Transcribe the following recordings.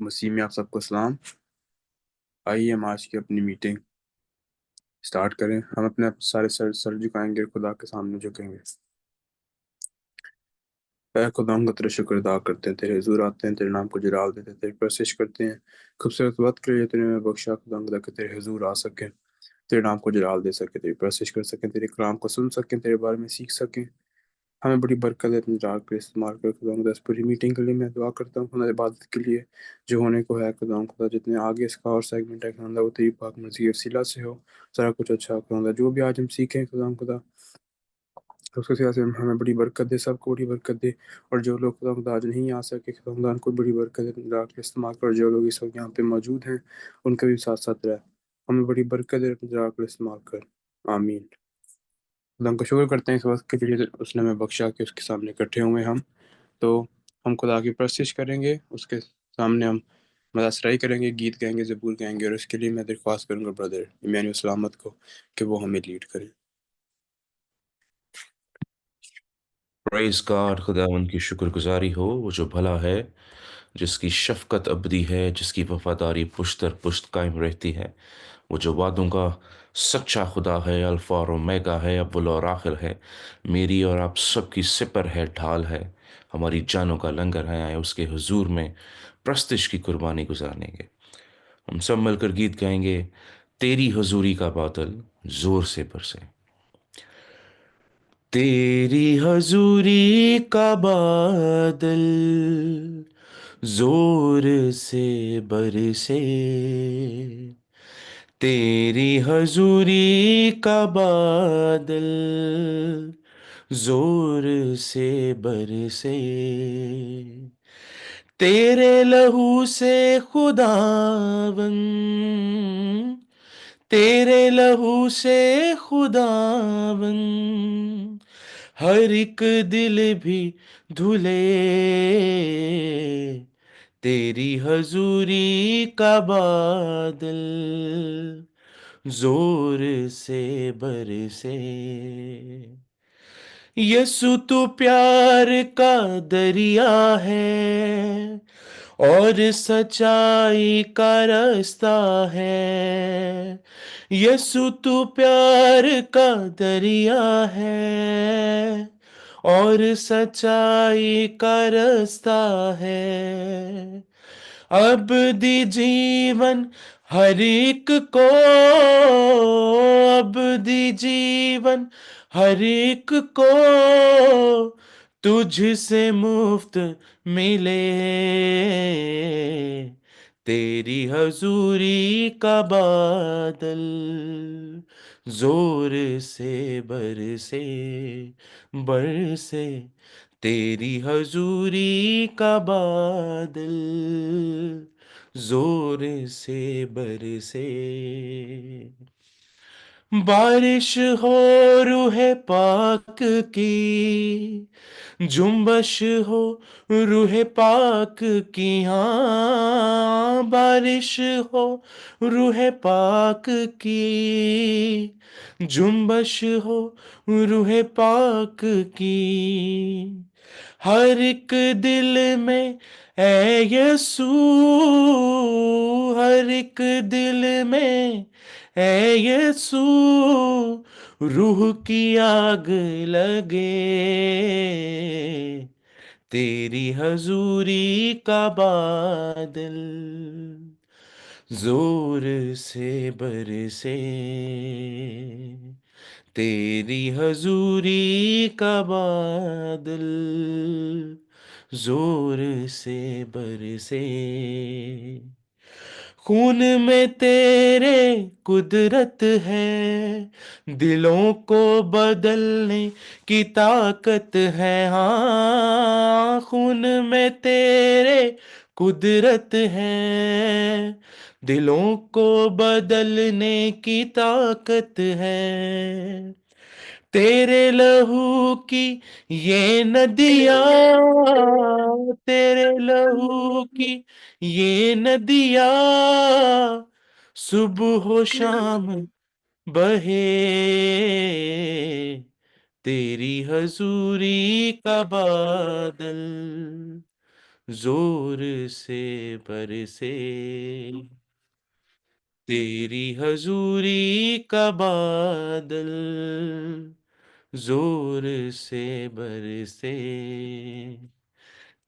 مسیح میں آپ سب کو سلام۔ آئیے ہم آج کی اپنی میٹنگ سٹارٹ کریں۔ ہم اپنے سارے سر جھکائیں گے، خدا کے سامنے جھکیں گے۔ اے خدا، ہم کا تیرا شکر ادا کرتے ہیں، تیرے حضور آتے ہیں، تیرے نام کو جلال دیتے ہیں، تیری پرستش کرتے ہیں۔ خوبصورت وقت کے لیے تیرے میں بخشا خدا کہ تیرے حضور آ سکیں، تیرے نام کو جلال دے سکیں، تیری پرستش کر سکیں، تیرے کلام کو سن سکیں، تیرے بارے میں سیکھ سکیں۔ ہمیں بڑی برکت ہے اپنے جال کے استعمال کر خدا اس پوری میٹنگ کے لیے میں دعا کرتا ہوں، خدا عبادت کے لیے جو ہونے کو ہے خدا جتنے آگے اس کا اور سیگمنٹ ہے خدا وہ تیری پاک مرضی وسیلہ سے ہو، سارا کچھ اچھا خدا جو بھی آج ہم سیکھیں خدا اس کے سیاح سے ہمیں بڑی برکت دے، سب کو بڑی برکت دے۔ اور جو لوگ خدا آج نہیں آ سکے خدا ان کو بڑی برکت دے، اپنے جال کے استعمال کر۔ جو لوگ اس وقت یہاں پہ موجود ہیں ان کے بھی ساتھ ساتھ رہ، ہمیں بڑی برکت دے، اپنے جال کا استعمال کر۔ آمین۔ خدا ہم کو شکر کرتے ہیں اس وقت کے لیے اس نے ہمیں بخشا کہ اس کے سامنے اکٹھے ہوئے ہم، تو ہم خدا کی پرستش کریں گے، اس کے سامنے ہم مداثرائی کریں گے، گیت گائیں گے، زبور گائیں گے، اور اس کے لیے میں درخواست کروں گا بردر ایمانویل سلامت کو کہ وہ ہمیں لیڈ کریں۔ پریز گاڈ، خدا ان کی شکر گزاری ہو، وہ جو بھلا ہے، جس کی شفقت ابدی ہے، جس کی وفاداری پشت در پشت قائم رہتی ہے، وہ جو وعدوں کا سچا خدا ہے، الفا اور اومیگا ہے، اول اور آخر ہے، میری اور آپ سب کی سپر ہے، ڈھال ہے، ہماری جانوں کا لنگر ہے، آئے اس کے حضور میں پرستش کی قربانی گزاریں گے۔ ہم سب مل کر گیت گائیں گے، تیری حضوری کا بادل زور سے برسے۔ تیری حضوری کا بادل زور سے برسے، تیری حضوری کا بادل زور سے برسے، تیرے لہو سے خداون، تیرے لہو سے خداون ہر ایک دل بھی دھلے، تیری حضوری کا بادل زور سے برسے۔ یسوع تو پیار کا دریا ہے اور سچائی کا رستہ ہے، یسوع تو پیار کا دریا ہے اور سچائی کا رستہ ہے، ابدی جیون ہر ایک کو، ابدی جیون ہر ایک کو تجھ سے مفت ملے، تیری حضوری کا بادل زور سے برسے، برسے، تیری حضوری کا بادل زور سے برسے، بارش ہو روح پاک کی، جنبش ہو روح پاک کی، ہاں بارش ہو روح پاک کی، جنبش ہو روح پاک کی، ہر ایک دل میں اے یسوع، ہر ایک دل میں اے یسوع روح کی آگ لگے، تیری حضوری کا بادل زور سے برسے، تیری حضوری کا بادل زور سے برسے، خون میں تیرے قدرت ہے، دلوں کو بدلنے کی طاقت ہے، ہاں خون میں تیرے قدرت ہے، دلوں کو بدلنے کی طاقت ہے، تیرے لہو کی یہ ندیاں، تیرے لہو کی یہ ندیاں صبح و شام بہے، تیری حضوری کا بادل زور سے برسے تیری حضوری کا بادل، زور سے برسے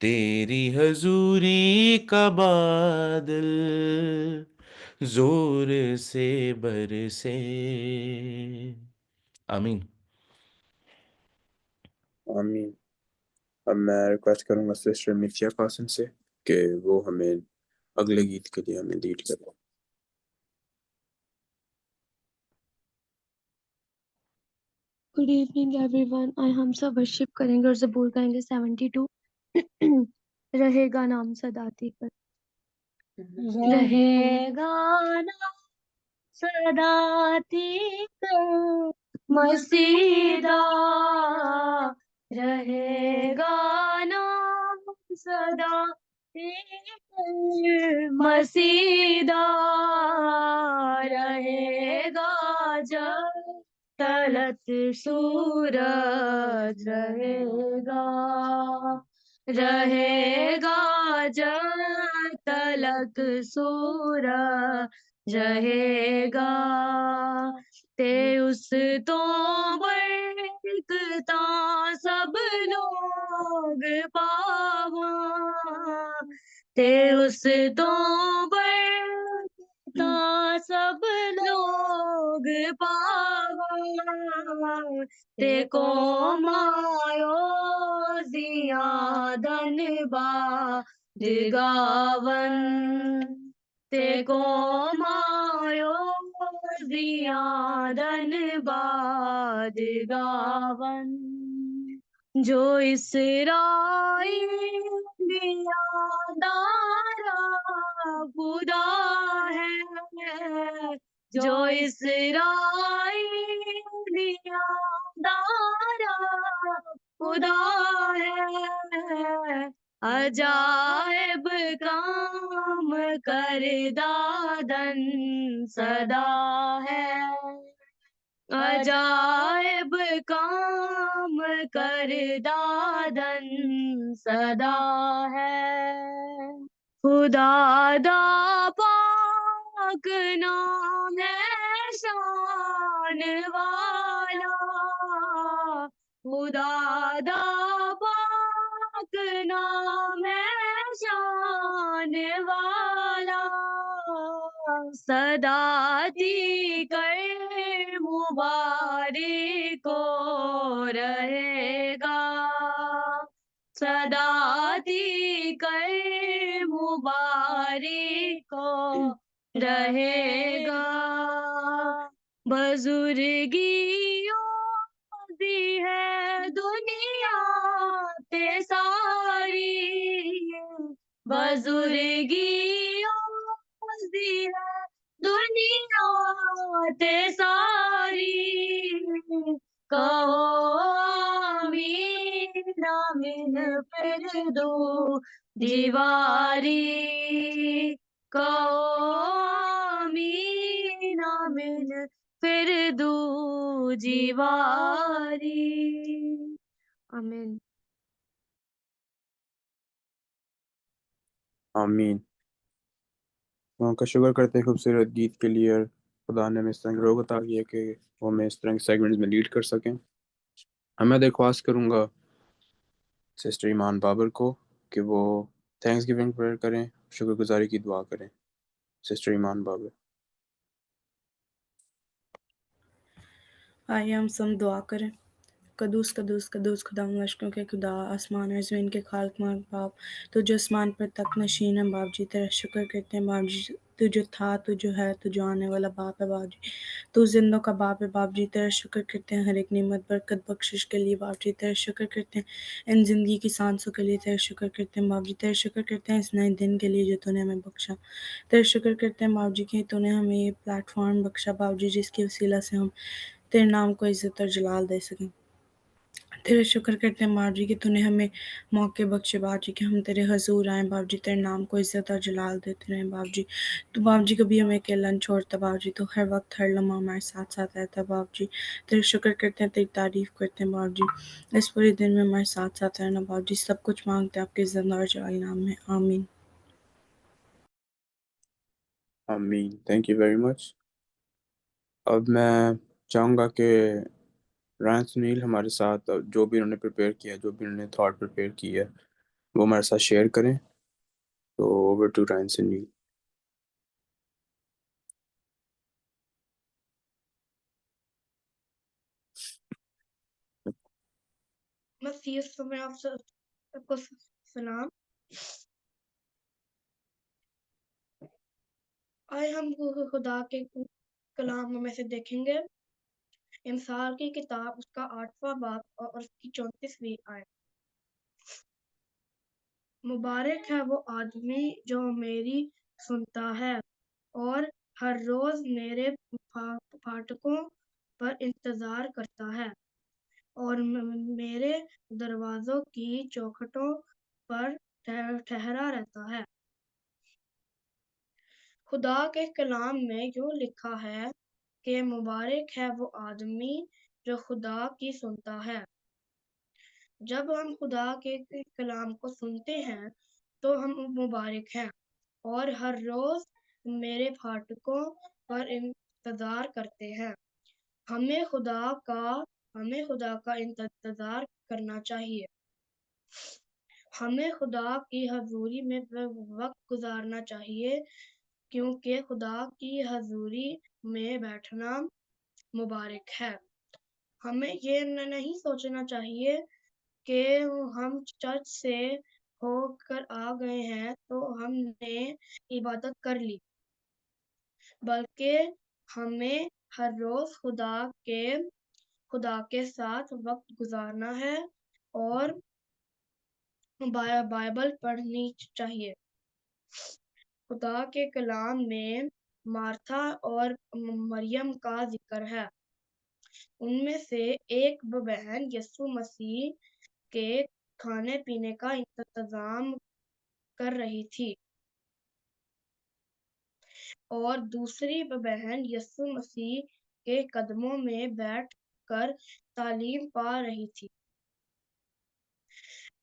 تیری حضوری کا بادل، زور سے برسے۔ آمین۔ آمین۔ اب میں ریکویسٹ کروں گا سسٹر مکشا قاسم سے کہ وہ ہمیں اگلے گیت کے لیے ہمیں لیڈ کریں۔ گڈ ایوننگ ایوری ون، آج ہم سب ورشپ کریں گے اور زبور گائیں گے 72 رہے گا نام صداتی پر۔ رہے گا نام صداتی پر مسیدہ، رہے گا نام صداتی پر مسیدہ، رہے گا جب تلت سورج، رہے گا جب تلک سورج رہے گا، تے اس تو برکتا سب لوگ پاواں، تے اس تو برکتا سب لوگ پاواں، تے کو مایو زیادن باد گاون، تے کو مایو زیادن باد گاون، جو اسرائیلیاں دارا خدا ہے، جو اسرائیلیاں دارا خدا ہے، عجائب کام کر دادن صدا ہے، عجائب کام کر دادن صدا ہے، خدا دا پاک نام ہے شان والا، خدا دا پاک نام ہے شان والا، صداتی کر مبارک کو رہے گا، صداتی کر مبارک کو رہے گا، بزرگیوں دی ہے دنیا تے ساری، بزرگیوں دی ہے دنیا تے ساری، کہو آمین آمین پھر دو دیواری، کہو آمین آمین پھر دو دیواری۔ آمین۔ آمین۔ وہاں کا شکر کرتے ہیں خوبصورت گیت کے لیے، اور خدا نے ہمیں اس طرح کی روغ عطا کی ہے کہ وہ ہمیں اس طرح کے سیگمنٹس میں لیڈ کر سکیں۔ اب میں درخواست کروں گا سسٹر ایمان بابر کو کہ وہ تھینکس گیونگ پریئر کریں، شکر گزاری کی دعا کریں۔ سسٹر ایمان بابر۔ آئیے ہم سب دعا کریں۔ قدوس قدوس قدوس خدا لشکروں کے خدا، آسمان اور زمین کے خالق مالک باپ، تو جو آسمان پر تک نشین ہے باپ جی، تیرا شکر کرتے ہیں باپ جی، تو جو تھا، تو جو ہے، تو جو آنے والا باپ ہے باپ جی، تو زندوں کا باپ ہے باپ جی، تیرا شکر کرتے ہیں ہر ایک نعمت برکت بخشش کے لیے باپ جی، تیرا شکر کرتے ہیں ان زندگی کی سانسوں کے لیے، تیرا شکر کرتے ہیں باپ جی، تیرا شکر کرتے ہیں اس نئے دن کے لیے جو تو نے ہمیں بخشا، تیرا شکر کرتے ہیں باپ جی کہ تو نے ہمیں یہ پلیٹ فارم بخشا باپ جی، جس کی وسیلہ سے ہم تیرے نام کو عزت اور جلال دے سکیں तेरा शुक्र करते हैं बाप जी कि तूने हमें मौके बख्शे बाप जी कि हम तेरे हजूर आए बाप जी, तेरे नाम को इज्जत और जलाल देते रहें बाप जी। तो बाप जी कभी हमें अकेला नहीं छोड़ता बाप जी, तो हर वक्त हर लम्हा हमारे साथ साथ रहता है बाप जी। तेरा शुक्र करते हैं, तेरी तारीफ करते हैं बाप जी। इस पूरे दिन में हमारे साथ साथ रहना बाप जी। सब कुछ मांगते हैं आपके इज्जत और जलाल नाम में, आमीन। आमीन, थैंक यू वेरी मच। अब मैं चाहूँगा कि रायन सुनील हमारे साथ जो भी उन्होंने प्रिपेयर किया, जो भी उन्होंने थॉट प्रिपेयर की है, वो हमारे साथ शेयर करें। तो ओवर टू रायन सुनील। मसीह में आप सबको सलाम। आज हम खुदा के कलाम में से देखेंगे इंसान की किताब, उसका 8वां बाब और उसकी 34वीं आयत। मुबारक है वो आदमी जो मेरी सुनता है और हर रोज मेरे फाटकों पर इंतजार करता है और मेरे दरवाजों की चौखटों पर ठहरा रहता है। खुदा के कलाम में यूं लिखा है कि मुबारक है वो आदमी जो खुदा की सुनता है। जब हम खुदा के कलाम को सुनते हैं तो हम मुबारक हैं और हर रोज मेरे फाटकों पर इंतजार करते हैं। हमें खुदा का इंतजार करना चाहिए। हमें खुदा की हजूरी में वक्त गुजारना चाहिए, क्योंकि खुदा की हजूरी में बैठना मुबारक है। हमें ये नहीं सोचना चाहिए कि हम चर्च से होकर आ गए हैं तो हमने इबादत कर ली, बल्कि हमें हर रोज खुदा के साथ वक्त गुजारना है और बाइबल पढ़नी चाहिए। खुदा के कलाम में मार्था और मरियम का जिक्र है। उनमें से एक बहन यीशु मसीह के खाने पीने का इंतजाम कर रही थी और दूसरी बहन यीशु मसीह के कदमों में बैठ कर तालीम पा रही थी।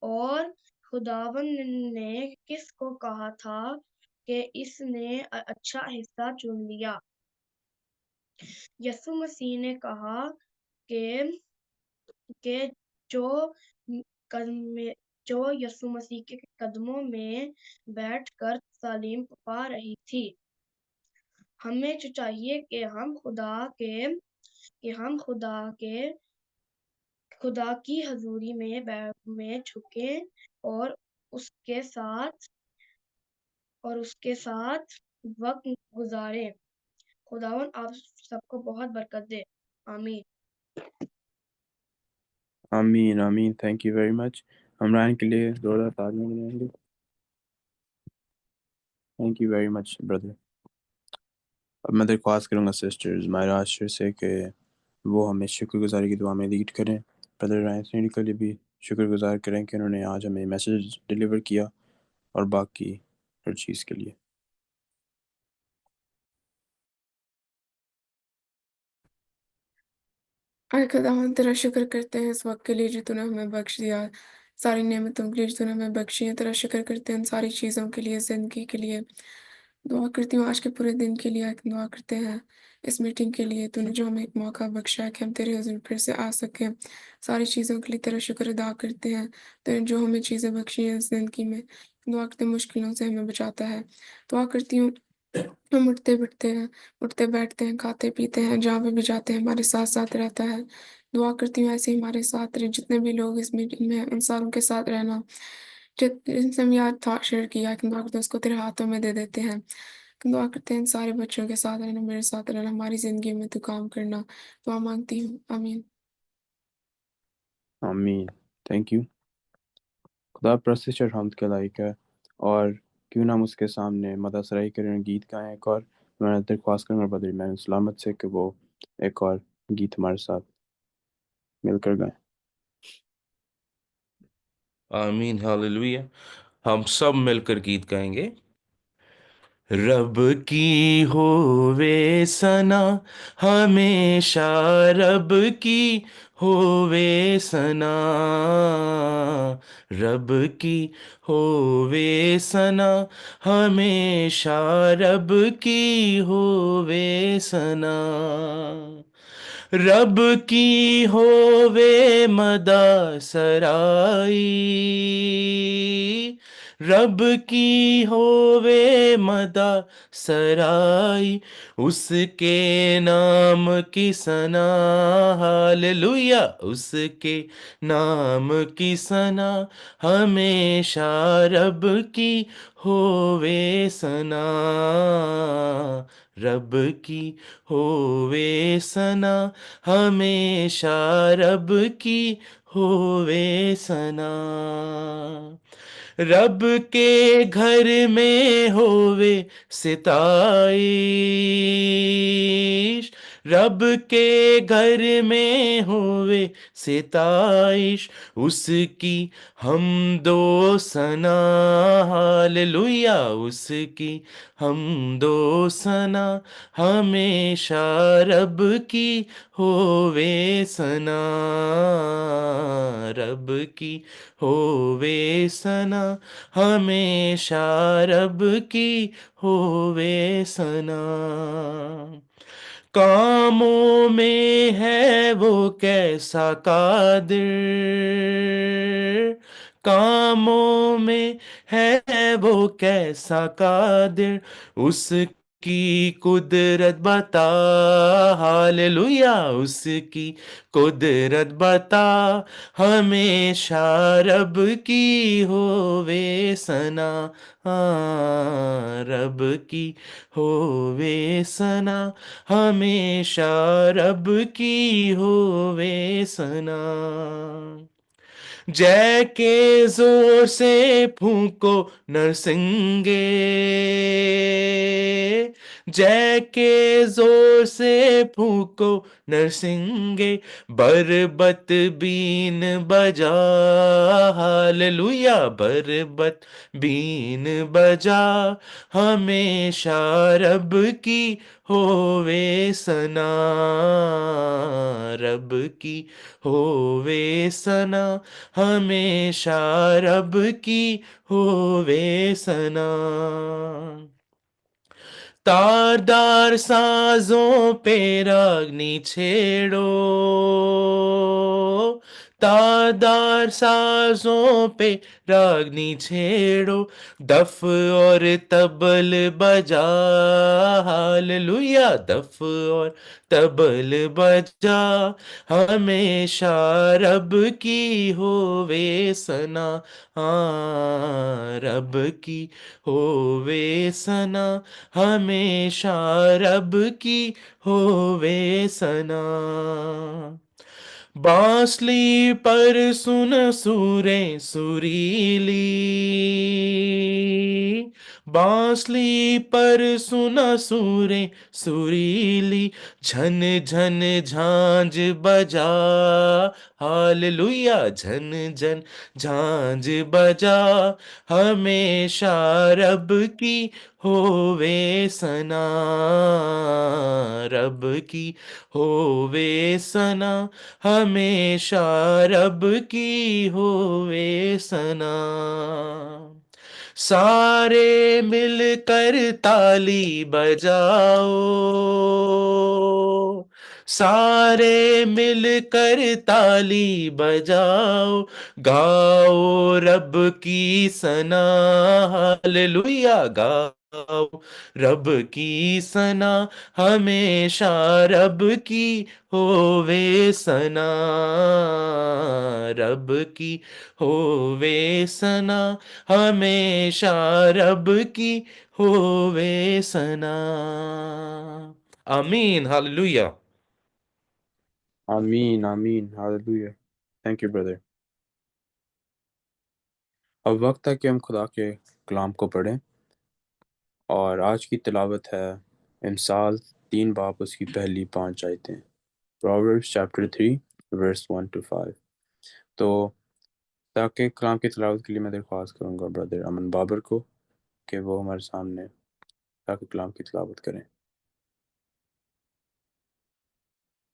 और खुदावंद ने किसको कहा था कि इसने अच्छा हिस्सा चुन लिया? यीशु मसीह ने कहा कि जो जो यीशु मसीह के कदमों में बैठकर तालीम पा रही थी। हमें जो चाहिए कि हम खुदा की हजूरी में झुकें और उसके साथ वक्त गुजारें। खुदावन आप सबको बहुत बरकत दे, आमीन। आमीन आमीन, थैंक यू वेरी मच। हम रायन के लिए 2000 तालियां बनाएंगे। Thank you very much brother. अब मैं दरख्वास्त करूँगा सिस्टर्स मायरा आशर से कि वो हमें शुक्रगुजारी की दुआ में लीड करें। ब्रदर रायन सुनील के लिए भी शुक्रगुजार करें कि उन्होंने आज हमें मैसेज डिलीवर किया, और बाकी हर चीज़ के लिए। आए खुदावन तेरा शुक्र करते हैं इस वक्त के लिए जो तूने हमें बख्श दिया, सारी नेमतों के लिए जो तूने हमें बख्शी है। तेरा शुक्र करते हैं इन सारी चीज़ों के लिए, ज़िंदगी के लिए। दुआ करती हूँ आज के पूरे दिन के लिए, दुआ करते हैं इस मीटिंग के लिए। तूने जो हमें एक मौका बख्शा है कि हम तेरे हुज़ूर फिर से आ सकें, सारी चीज़ों के लिए तेरा शुक्र अदा करते हैं। तूने जो हमें चीज़ें बख्शी हैं ज़िंदगी में, दुआ करते हैं मुश्किलों से हमें बचाता है। दुआ करती हूँ हम उठते बैठते हैं, उठते बैठते हैं, खाते पीते हैं, जहाँ पे भी जाते हैं हमारे साथ साथ रहता है। दुआ करती हूँ ऐसे ही हमारे साथ रहे, जितने भी लोग इस मीटिंग में हैं उन सारों के साथ रहना। जिनसे हम यार थॉट शेयर किया कि दुआ करते हैं उसको तेरे हाथों में दे देते हैं। दुआ करते हैं इन सारे बच्चों के साथ रहना, मेरे साथ रहना, हमारी ज़िंदगी में तू काम करना। दुआ मांगती हूँ, आमीन। आमीन, थैंक यू। खुदा परस्तिश और हमद के लायक है, और क्यों ना हम उसके सामने मदा सराई करें, गीत गाएं एक और। मैं दरख्वास्त करूँगा ब्रदर मैन सलामत से कि वो एक और गीत हमारे साथ मिलकर गाएं। آمین ہاللویہ. ہم سب مل کر گیت گائیں گے. رب کی ہووے ثنا ہمیشہ، رب کی ہووے ثنا، رب کی ہووے ثنا ہمیشہ، رب کی ہووے ثنا. رب کی ہووے مدح سرائی، رب کی ہووے مدح سرائی، اس کے نام کی ثنا. ہاللویہ. اس کے نام کی ثنا ہمیشہ، رب کی ہووے ثنا، رب کی ہووے ثنا ہمیشہ، رب کی ہووے ثنا. رب کے گھر میں ہووے ستائش، رب کے گھر میں ہووے ستائش، اس کی حمد و ثنا. ہاللویہ. اس کی حمد و ثنا ہمیشہ، رب کی ہووے ثنا، رب کی ہووے ثنا ہمیشہ، رب کی ہووے ثنا. کاموں میں ہے وہ کیسا قادر، کاموں میں ہے وہ کیسا قادر، اس کی قدرت بتا. ہاللویہ. اس کی قدرت بتا ہمیشہ، رب کی ہووے ثنا، رب کی ہووے ثنا ہمیشہ، رب کی ہووے ثنا. جے کے زور سے پھونکو نرسنگے، جے کے زور سے پھونکو نرسنگے، بربت بین بجا. ہاللویہ. بربت بین بجا ہمیشہ، رب کی ہووے ثنا، رب کی ہووے ثنا ہمیشہ، رب کی ہووے ثنا. تاردار سازوں پہ راگنی چھیڑو، تاردار سازوں پہ راگنی چھیڑو، دف اور طبل بجا. ہاللویہ. دف اور طبل بجا ہمیشہ، رب کی ہووے ثنا، رب کی ہووے ثنا ہمیشہ، رب کی ہووے ثنا. بانسلی پر سن سوریں سریلی، بانسلی پر سنا سوریں سریلی، جھن جھن جھانج بجا. ہاللویہ. جھن جھن جھانج بجا ہمیشہ، رب کی ہووے ثنا، رب کی ہووے ثنا ہمیشہ، رب کی ہووے ثنا. سارے مل کر تالی بجاؤ، سارے مل کر تالی بجاؤ، گاؤ رب کی ثنا. ہاللویہ. گاؤ رب کی ثنا ہمیشہ، رب کی ہووے ثنا، رب کی ہووے ثنا ہمیشہ، رب کی ہووے ثنا. آمین ہاللویہ. آمین آمین ہاللویہ. Thank you brother. اب وقت ہے کہ ہم خدا کے کلام کو پڑھیں، اور آج کی تلاوت ہے امثال 3 باب اس کی پہلی 5 آیتیں. Proverbs chapter 3 verse 1 to 5. تو تاکہ کلام کی تلاوت کے لیے میں درخواست کروں گا برادر امن بابر کو کہ وہ ہمارے سامنے تاکہ کلام کی تلاوت کریں۔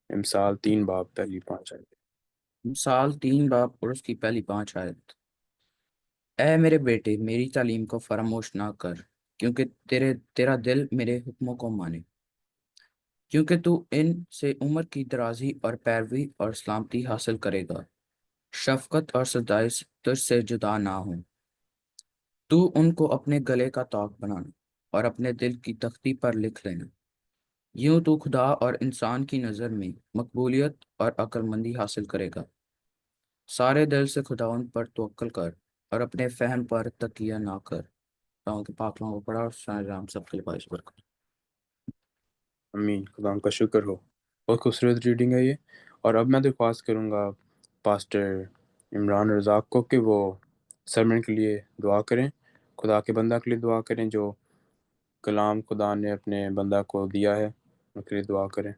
امثال 3 باب پہلی 5 آیت۔ مثال 3 باب اور اس کی پہلی 5 آیت۔ اے میرے بیٹے میری تعلیم کو فراموش نہ کر، کیونکہ تیرا دل میرے حکموں کو مانے، کیونکہ تو ان سے عمر کی درازی اور پیروی اور سلامتی حاصل کرے گا۔ شفقت اور ستائش تجھ سے جدا نہ ہوں، تو ان کو اپنے گلے کا طاق بنانا اور اپنے دل کی تختی پر لکھ لینا۔ یوں تو خدا اور انسان کی نظر میں مقبولیت اور عقل مندی حاصل کرے گا۔ سارے دل سے خداوند پر توکل کر اور اپنے فہم پر تکیہ نہ کر۔ خداوند کے پاک کلام کو پڑھا اور سنائے ہم سب کے لیے باعث برکت۔ امین، خدا کا شکر ہو۔ بہت خوبصورت ریڈنگ ہے یہ۔ اور اب میں درخواست کروں گا پاسٹر عمران رزاق کو کہ وہ سرمن کے لیے دعا کریں، خدا کے بندہ کے لیے دعا کریں جو کلام خدا نے اپنے بندہ کو دیا ہے، ان کے لیے دعا کریں۔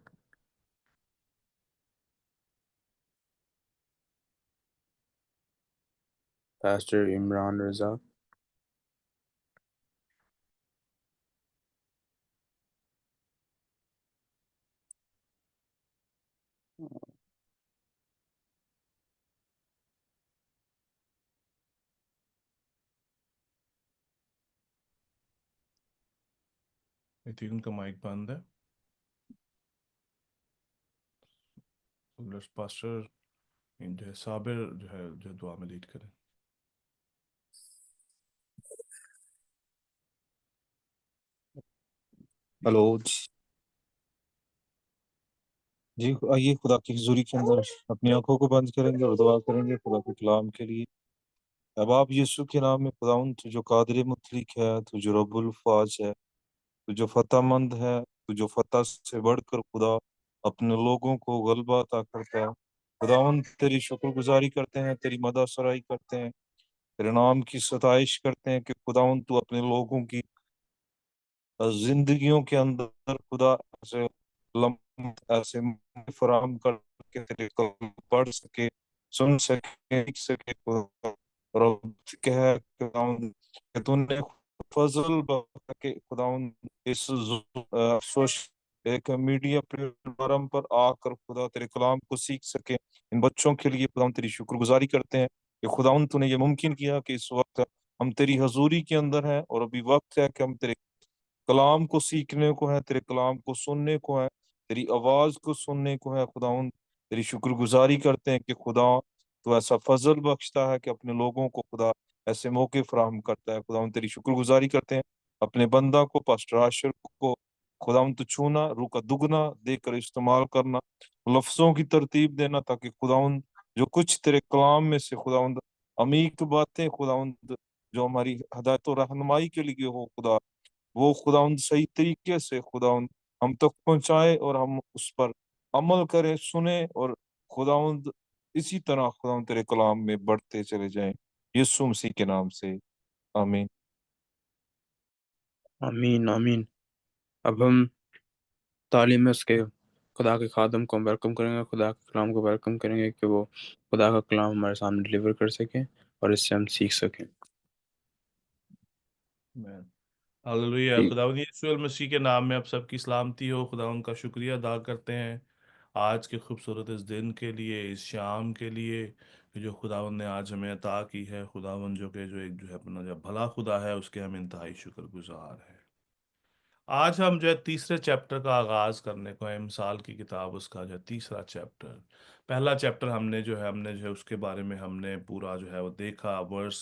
Pastor Imran Razak. I think ان کا مائک بند ہے۔ پاسٹر جو ہے صابر جو ہے جو دعا میں لیڈ کریں۔ ہلو جی، آئیے خدا کی حضوری کے اندر اپنی آنکھوں کو بند کریں گے اور دعا کریں گے خدا کے کلام کے لیے۔ اب آپ یسوع کے نام میں خداوند تو جو قادر مطلق ہے، تو جو رب الفاظ ہے، تو جو فتح مند ہے، تو جو فتح سے بڑھ کر خدا اپنے لوگوں کو غلبہ عطا کرتا ہے، خداوند تیری شکر گزاری کرتے ہیں، تیری مدح سرائی کرتے ہیں، تیرے نام کی ستائش کرتے ہیں کہ خداوند تو اپنے لوگوں کی زندگیوں کے اندر خدا ایسے ایسے فراہم کر کے تیرے کلام پڑھ سکے، سن سکے، لکھ سکے خدا۔ رب کہے خداوند کہ تو نے فضل بخشا کہ خداوند اس ایک میڈیا پلیٹفارم پر آ کر خدا تیرے کلام کو سیکھ سکے۔ ان بچوں کے لیے خداوند تیری شکر گزاری کرتے ہیں کہ خداوند تو نے یہ ممکن کیا کہ اس وقت ہم تیری حضوری کے اندر ہیں، اور ابھی وقت ہے کہ ہم تیرے کلام کو سیکھنے کو ہے، تیرے کلام کو سننے کو ہے، تیری آواز کو سننے کو ہے۔ خداوند تیری شکر گزاری کرتے ہیں کہ خدا تو ایسا فضل بخشتا ہے کہ اپنے لوگوں کو خدا ایسے موقع فراہم کرتا ہے۔ خداوند تیری شکر گزاری کرتے ہیں اپنے بندہ کو پاسٹر عاشر کو خداوند تو چھونا، روح کا دگنا دے کر استعمال کرنا، لفظوں کی ترتیب دینا، تاکہ خداوند جو کچھ تیرے کلام میں سے خداوند عمیق باتیں خداوند جو ہماری ہدایت و رہنمائی کے لیے ہو خدا، وہ خداوند صحیح طریقے سے خداوند ہم تک پہنچائے اور ہم اس پر عمل کریں، سنیں، اور خداوند اسی طرح خداوند تیرے کلام میں بڑھتے چلے جائیں، یسوع مسیح کے نام سے آمین۔ آمین آمین۔ اب ہم تعلیم میں اس کے خدا کے خادم کو ویلکم کریں گے، خدا کے کلام کو ویلکم کریں گے کہ وہ خدا کا کلام ہمارے سامنے ڈلیور کر سکیں اور اس سے ہم سیکھ سکیں۔ ہاللویہ۔ جی، خداوند یسوع المسیح کے نام میں آپ سب کی سلامتی ہو۔ خداوند کا شکریہ ادا کرتے ہیں آج کے خوبصورت اس دن کے لیے، اس شام کے لیے کہ جو خداوند نے آج ہمیں عطا کی ہے۔ خداوند جو کہ جو ایک جو ہے اپنا جو بھلا خدا ہے، اس کے ہم انتہائی شکر گزار ہیں۔ آج ہم جو ہے تیسرے چیپٹر کا آغاز کرنے کو ہے، مثال کی کتاب اس کا جو ہے تیسرا چیپٹر۔ پہلا چیپٹر ہم نے جو ہے اس کے بارے میں ہم نے پورا جو ہے وہ دیکھا، ورس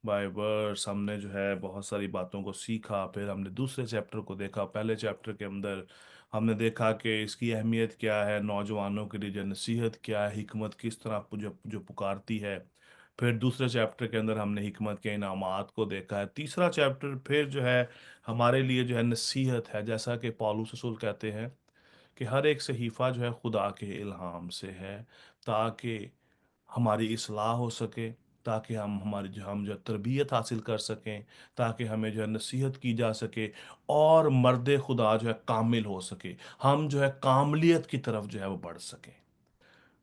بائی ورس ہم نے جو ہے بہت ساری باتوں کو سیکھا۔ پھر ہم نے دوسرے چیپٹر کو دیکھا۔ پہلے چیپٹر کے اندر ہم نے دیکھا کہ اس کی اہمیت کیا ہے، نوجوانوں کے لیے جو نصیحت کیا ہے، حکمت کس طرح جو پکارتی ہے۔ پھر دوسرے چیپٹر کے اندر ہم نے حکمت کے انعامات کو دیکھا ہے۔ تیسرا چیپٹر پھر جو ہے ہمارے لیے جو ہے نصیحت ہے، جیسا کہ پالوس رسول کہتے ہیں کہ ہر ایک صحیفہ جو ہے خدا کے الہام سے ہے، تاکہ ہماری اصلاح ہو سکے، تاکہ ہم جو تربیت حاصل کر سکیں، تاکہ ہمیں جو ہے نصیحت کی جا سکے اور مرد خدا جو ہے کامل ہو سکے، ہم جو ہے کاملیت کی طرف جو ہے وہ بڑھ سکیں۔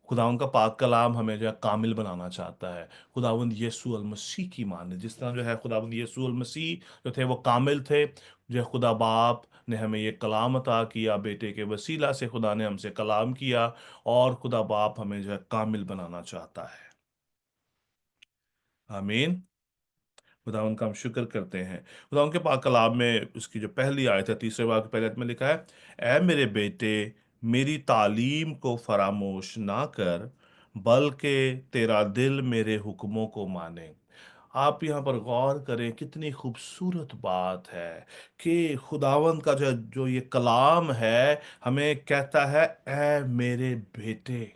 खुदावंद का पाक कलाम हमें जो है कामिल बनाना चाहता है। खुदावंद यीशु अल मसीह की माने, जिस तरह जो है खुदावंद यीशु अल मसीह जो थे वो कामिल थे, जो है खुदा बाप ने हमें ये कलाम अता किया, बेटे के वसीला से खुदा ने हमसे कलाम किया, और खुदा बाप हमें जो है कामिल बनाना चाहता है। आमीन। खुदावंद का हम शुक्र करते हैं। खुदावंद के पाक कलाम में उसकी जो पहली आयत है, तीसरे बाब की पहली आयत में लिखा है, ऐ मेरे बेटे मेरी तालीम को फरामोश ना कर, बल्कि तेरा दिल मेरे हुक्मों को माने। आप यहाँ पर गौर करें, कितनी खूबसूरत बात है कि खुदावंद का जो जो ये कलाम है हमें कहता है, ऐ मेरे बेटे।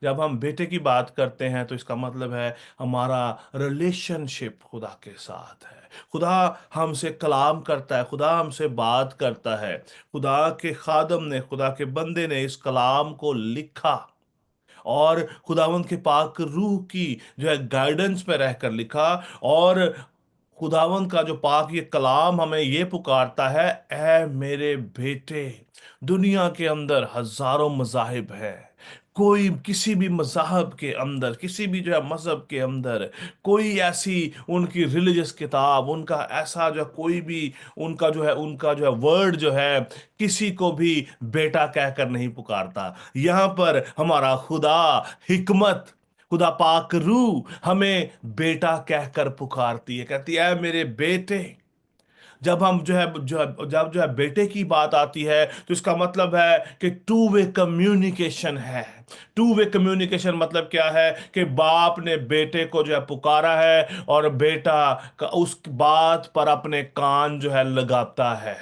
जब हम बेटे की बात करते हैं तो इसका मतलब है हमारा रिलेशनशिप खुदा के साथ है। खुदा हमसे कलाम करता है, खुदा हमसे बात करता है। खुदा के खादम ने, खुदा के बंदे ने इस कलाम को लिखा, और खुदावंद के पाक रूह की जो है गाइडेंस पे रहकर लिखा। और खुदावंद का जो पाक ये कलाम हमें ये पुकारता है, ऐ मेरे बेटे। दुनिया के अंदर हजारों मजाहिब है, कोई किसी भी मजहब के अंदर, किसी भी जो है मजहब के अंदर कोई ऐसी उनकी रिलीजियस किताब, उनका ऐसा जो कोई भी उनका जो है वर्ड जो है किसी को भी बेटा कहकर नहीं पुकारता। यहाँ पर हमारा खुदा हिकमत, खुदा पाक रूह हमें बेटा कहकर पुकारती है, कहती है मेरे बेटे। जब हम जब जो है बेटे की बात आती है तो इसका मतलब है कि टू वे कम्युनिकेशन है। टू वे कम्युनिकेशन मतलब क्या है कि बाप ने बेटे को जो है पुकारा है, और बेटा उस बात पर अपने कान जो है लगाता है।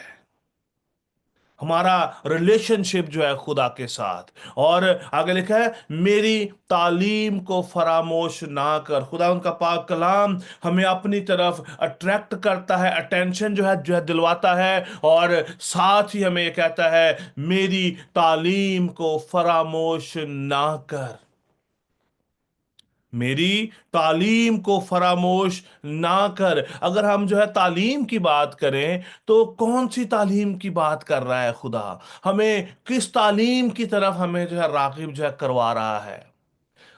हमारा रिलेशनशिप जो है खुदा के साथ। और आगे लिखा है, मेरी तालीम को फरामोश ना कर। खुदा उनका पाक कलाम हमें अपनी तरफ अट्रैक्ट करता है, अटेंशन जो है दिलवाता है, और साथ ही हमें ये कहता है, मेरी तालीम को फरामोश ना कर। मेरी तालीम को फरामोश ना कर। अगर हम जो है तालीम की बात करें तो कौन सी तालीम की बात कर रहा है खुदा? हमें किस तालीम की तरफ हमें जो है रागिब जो है करवा रहा है?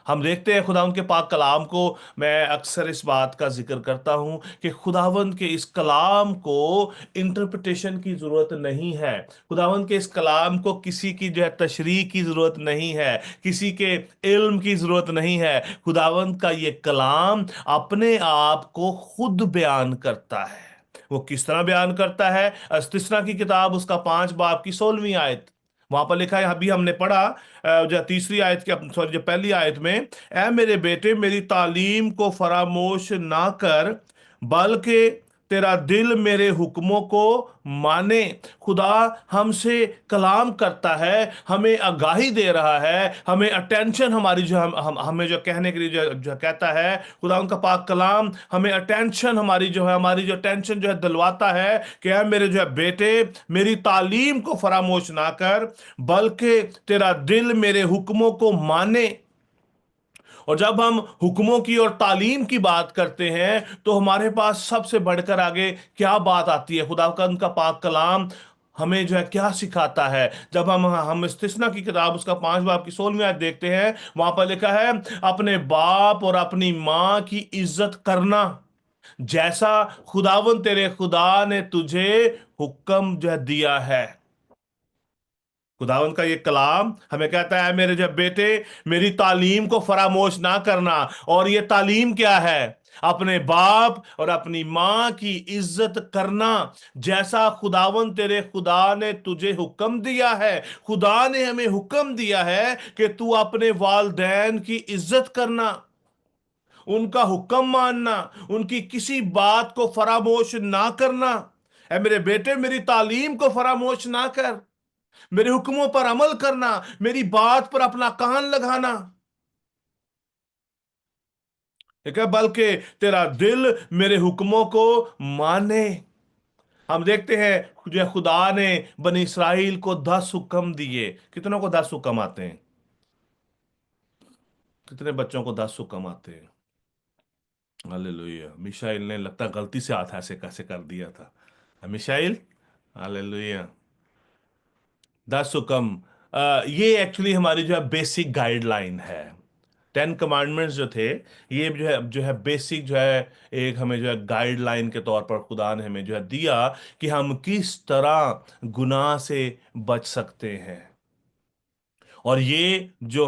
हम देखते हैं खुदावंद के पाक कलाम को। मैं अक्सर इस बात का जिक्र करता हूं कि खुदावंद के इस कलाम को इंटरप्रिटेशन की जरूरत नहीं है। खुदावंद के इस कलाम को किसी की जो है तशरीह की जरूरत नहीं है, किसी के इल्म की जरूरत नहीं है। खुदावंद का ये कलाम अपने आप को खुद बयान करता है। वो किस तरह बयान करता है? इस्तिस्ना की किताब उसका 5 बाब की 16वीं आयत, वहां पर लिखा है, अभी हमने पढ़ा जो तीसरी आयत के, सॉरी जो पहली आयत में, ऐ मेरे बेटे मेरी तालीम को फरामोश ना कर, बल्कि तेरा दिल मेरे हुक्मों को माने। खुदा हमसे कलाम करता है, हमें आगाही दे रहा है, हमें अटेंशन हमारी जो हमें जो कहने के लिए जो कहता है। खुदा उनका पाक कलाम हमें अटेंशन हमारी जो अटेंशन जो है दिलवाता है कि ऐ मेरे जो है बेटे मेरी तालीम को फरामोश ना कर, बल्कि तेरा दिल मेरे हुक्मों को माने। और जब हम हुक्मों की और तालीम की बात करते हैं तो हमारे पास सबसे बढ़कर आगे क्या बात आती है? खुदा का उनका पाक कलाम हमें जो है क्या सिखाता है? जब हम इस्तिस्ना की किताब उसका 5 बाब की 16वीं आयत देखते हैं, वहां पर लिखा है, अपने बाप और अपनी माँ की इज्जत करना, जैसा खुदावन तेरे खुदा ने तुझे हुक्म जो है दिया है। खुदावन का ये कलाम हमें कहता है, मेरे जब बेटे मेरी तालीम को फरामोश ना करना। और ये तालीम क्या है? अपने बाप और अपनी माँ की इज्जत करना, जैसा खुदावन तेरे खुदा ने तुझे हुक्म दिया है। खुदा ने हमें हुक्म दिया है कि तू अपने वालदैन की इज्जत करना, उनका हुक्म मानना, उनकी किसी बात को फरामोश ना करना। ऐ मेरे बेटे मेरी तालीम को फरामोश ना कर, मेरे हुक्मों पर अमल करना, मेरी बात पर अपना कान लगाना। ठीक है, बल्कि तेरा दिल मेरे हुक्मों को माने। हम देखते हैं जो खुदा ने बनी इसराइल को 10 हुक्म दिए। कितनों को 10 हुक्म आते हैं? कितने बच्चों को 10 हुक्म आते हैं? हालेलुया। मिशाइल ने लगता गलती से हाथ ऐसे कैसे कर दिया था। Missile, hallelujah. 10 हुक्म ये एक्चुअली हमारी जो है बेसिक गाइडलाइन है। 10 कमांडमेंट्स जो थे, ये जो है बेसिक जो है एक हमें जो है गाइडलाइन के तौर पर खुदा ने हमें जो है दिया कि हम किस तरह गुनाह से बच सकते हैं। और ये जो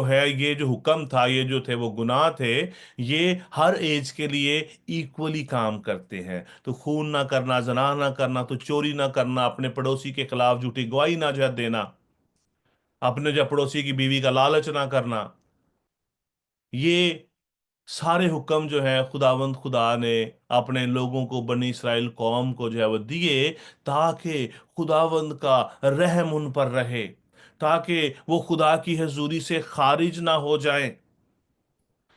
हुक्म था, ये जो थे वो गुनाह थे, ये हर एज के लिए इक्वली काम करते हैं। तो खून ना करना, ज़ना ना करना, तो चोरी ना करना, अपने पड़ोसी के खिलाफ झूठी गवाही ना जो है देना, अपने जो पड़ोसी की बीवी का लालच ना करना, ये सारे हुक्म जो है खुदावंद खुदा ने अपने लोगों को, बनी इसराइल कौम को जो है वो दिए, ताकि खुदावंद का रहम उन पर रहे, ताकि वो खुदा की हजूरी से खारिज ना हो जाएं।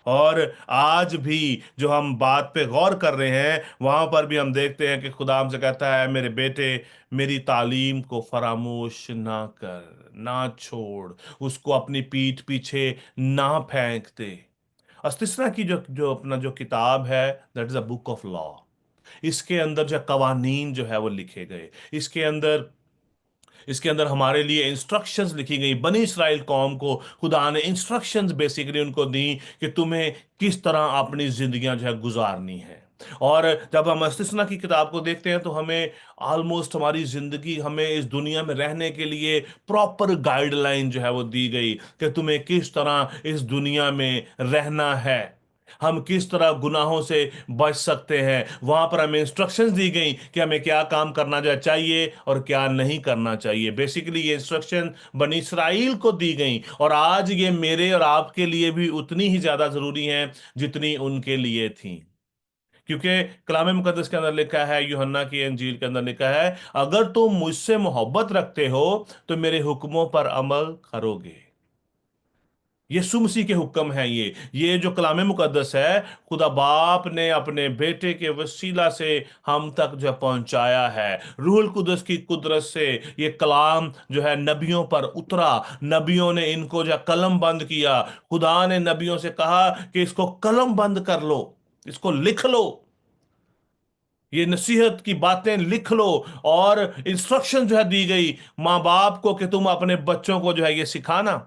और आज भी जो हम बात पे गौर कर रहे हैं, वहां पर भी हम देखते हैं कि खुदा हमसे कहता है, मेरे बेटे, मेरी तालीम को फरामोश ना कर, ना छोड़, उसको अपनी पीठ पीछे ना फेंक दे। अस्तिस्ना की जो जो अपना जो किताब है, that is a book of law. इसके अंदर जो कवानीन जो है वो लिखे गए, इसके अंदर हमारे लिए इंस्ट्रक्शंस लिखी गई। बनी इसराइल कौम को खुदा ने इंस्ट्रक्शंस बेसिकली उनको दी कि तुम्हें किस तरह अपनी जिंदगियां जो है गुजारनी है। और जब हम अस्तिस्ना की किताब को देखते हैं तो हमें ऑलमोस्ट हमारी जिंदगी, हमें इस दुनिया में रहने के लिए प्रॉपर गाइडलाइन जो है वो दी गई कि तुम्हें किस तरह इस दुनिया में रहना है, हम किस तरह गुनाहों से बच सकते हैं। वहां पर हमें इंस्ट्रक्शंस दी गई कि हमें क्या काम करना चाहिए और क्या नहीं करना चाहिए। बेसिकली ये इंस्ट्रक्शन बनी इसराइल को दी गई, और आज ये मेरे और आपके लिए भी उतनी ही ज्यादा जरूरी हैं जितनी उनके लिए थी। क्योंकि कलाम मुकद्दस के अंदर लिखा है, यूहन्ना की इंजील के अंदर लिखा है, अगर तुम मुझसे मोहब्बत रखते हो तो मेरे हुक्मों पर अमल करोगे। यीशु मसीह के हुक्म है ये जो कलाम मुकद्दस है, खुदा बाप ने अपने बेटे के वसीला से हम तक जो पहुंचाया है। रूहुल कुदस की कुदरत से ये कलाम जो है नबियों पर उतरा, नबियों ने इनको जो कलम बंद किया। खुदा ने नबियों से कहा कि इसको कलम बंद कर लो, इसको लिख लो, ये नसीहत की बातें लिख लो। और इंस्ट्रक्शन जो है दी गई माँ बाप को कि तुम अपने बच्चों को जो है ये सिखाना।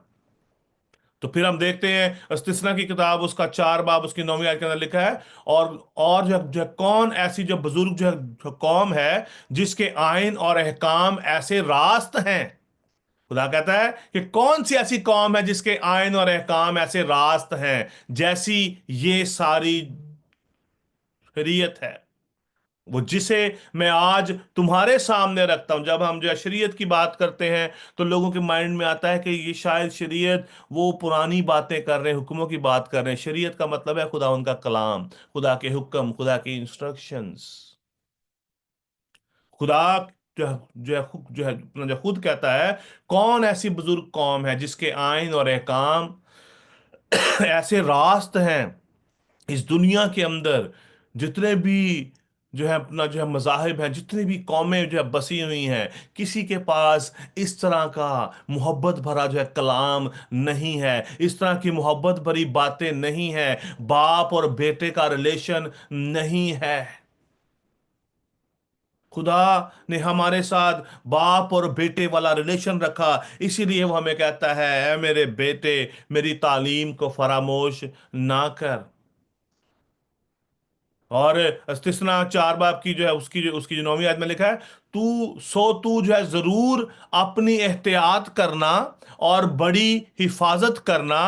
तो फिर हम देखते हैं इस्तिस्ना की किताब, उसका 4 बाब, उसकी 9वीं आयत के अंदर लिखा है, और जो कौन ऐसी जो बुजुर्ग जो कौम है जिसके आइन और अहकाम ऐसे रास्त हैं। खुदा कहता है कि कौन सी ऐसी कौम है जिसके आइन और अहकाम ऐसे रास्त हैं जैसी ये सारी शरीयत है, वो जिसे मैं आज तुम्हारे सामने रखता हूं। जब हम जो है शरीयत की बात करते हैं तो लोगों के माइंड में आता है कि ये शायद शरीयत वो पुरानी बातें कर रहे हैं, हुक्मों की बात कर रहे हैं। शरीयत का मतलब है खुदा उनका कलाम, खुदा के हुक्म, खुदा की इंस्ट्रक्शंस। खुदा जो खुद कहता है, कौन ऐसी बुजुर्ग कौम है जिसके आइन और अहकाम ऐसे रास्त हैं। इस दुनिया के अंदर जितने भी जो है अपना जो है मज़ाहिब हैं, जितनी भी कौमें जो है बसी हुई हैं, किसी के पास इस तरह का मोहब्बत भरा जो है कलाम नहीं है, इस तरह की मोहब्बत भरी बातें नहीं है, बाप और बेटे का रिलेशन नहीं है। खुदा ने हमारे साथ बाप और बेटे वाला रिलेशन रखा, इसीलिए वो हमें कहता है, "ऐ मेरे बेटे, मेरी तालीम को फरामोश ना कर"। और इस्तिस्ना 4 बाब की जो है उसकी जो 9वीं आयत में लिखा है, तू जो है जरूर अपनी एहतियात करना और बड़ी हिफाजत करना,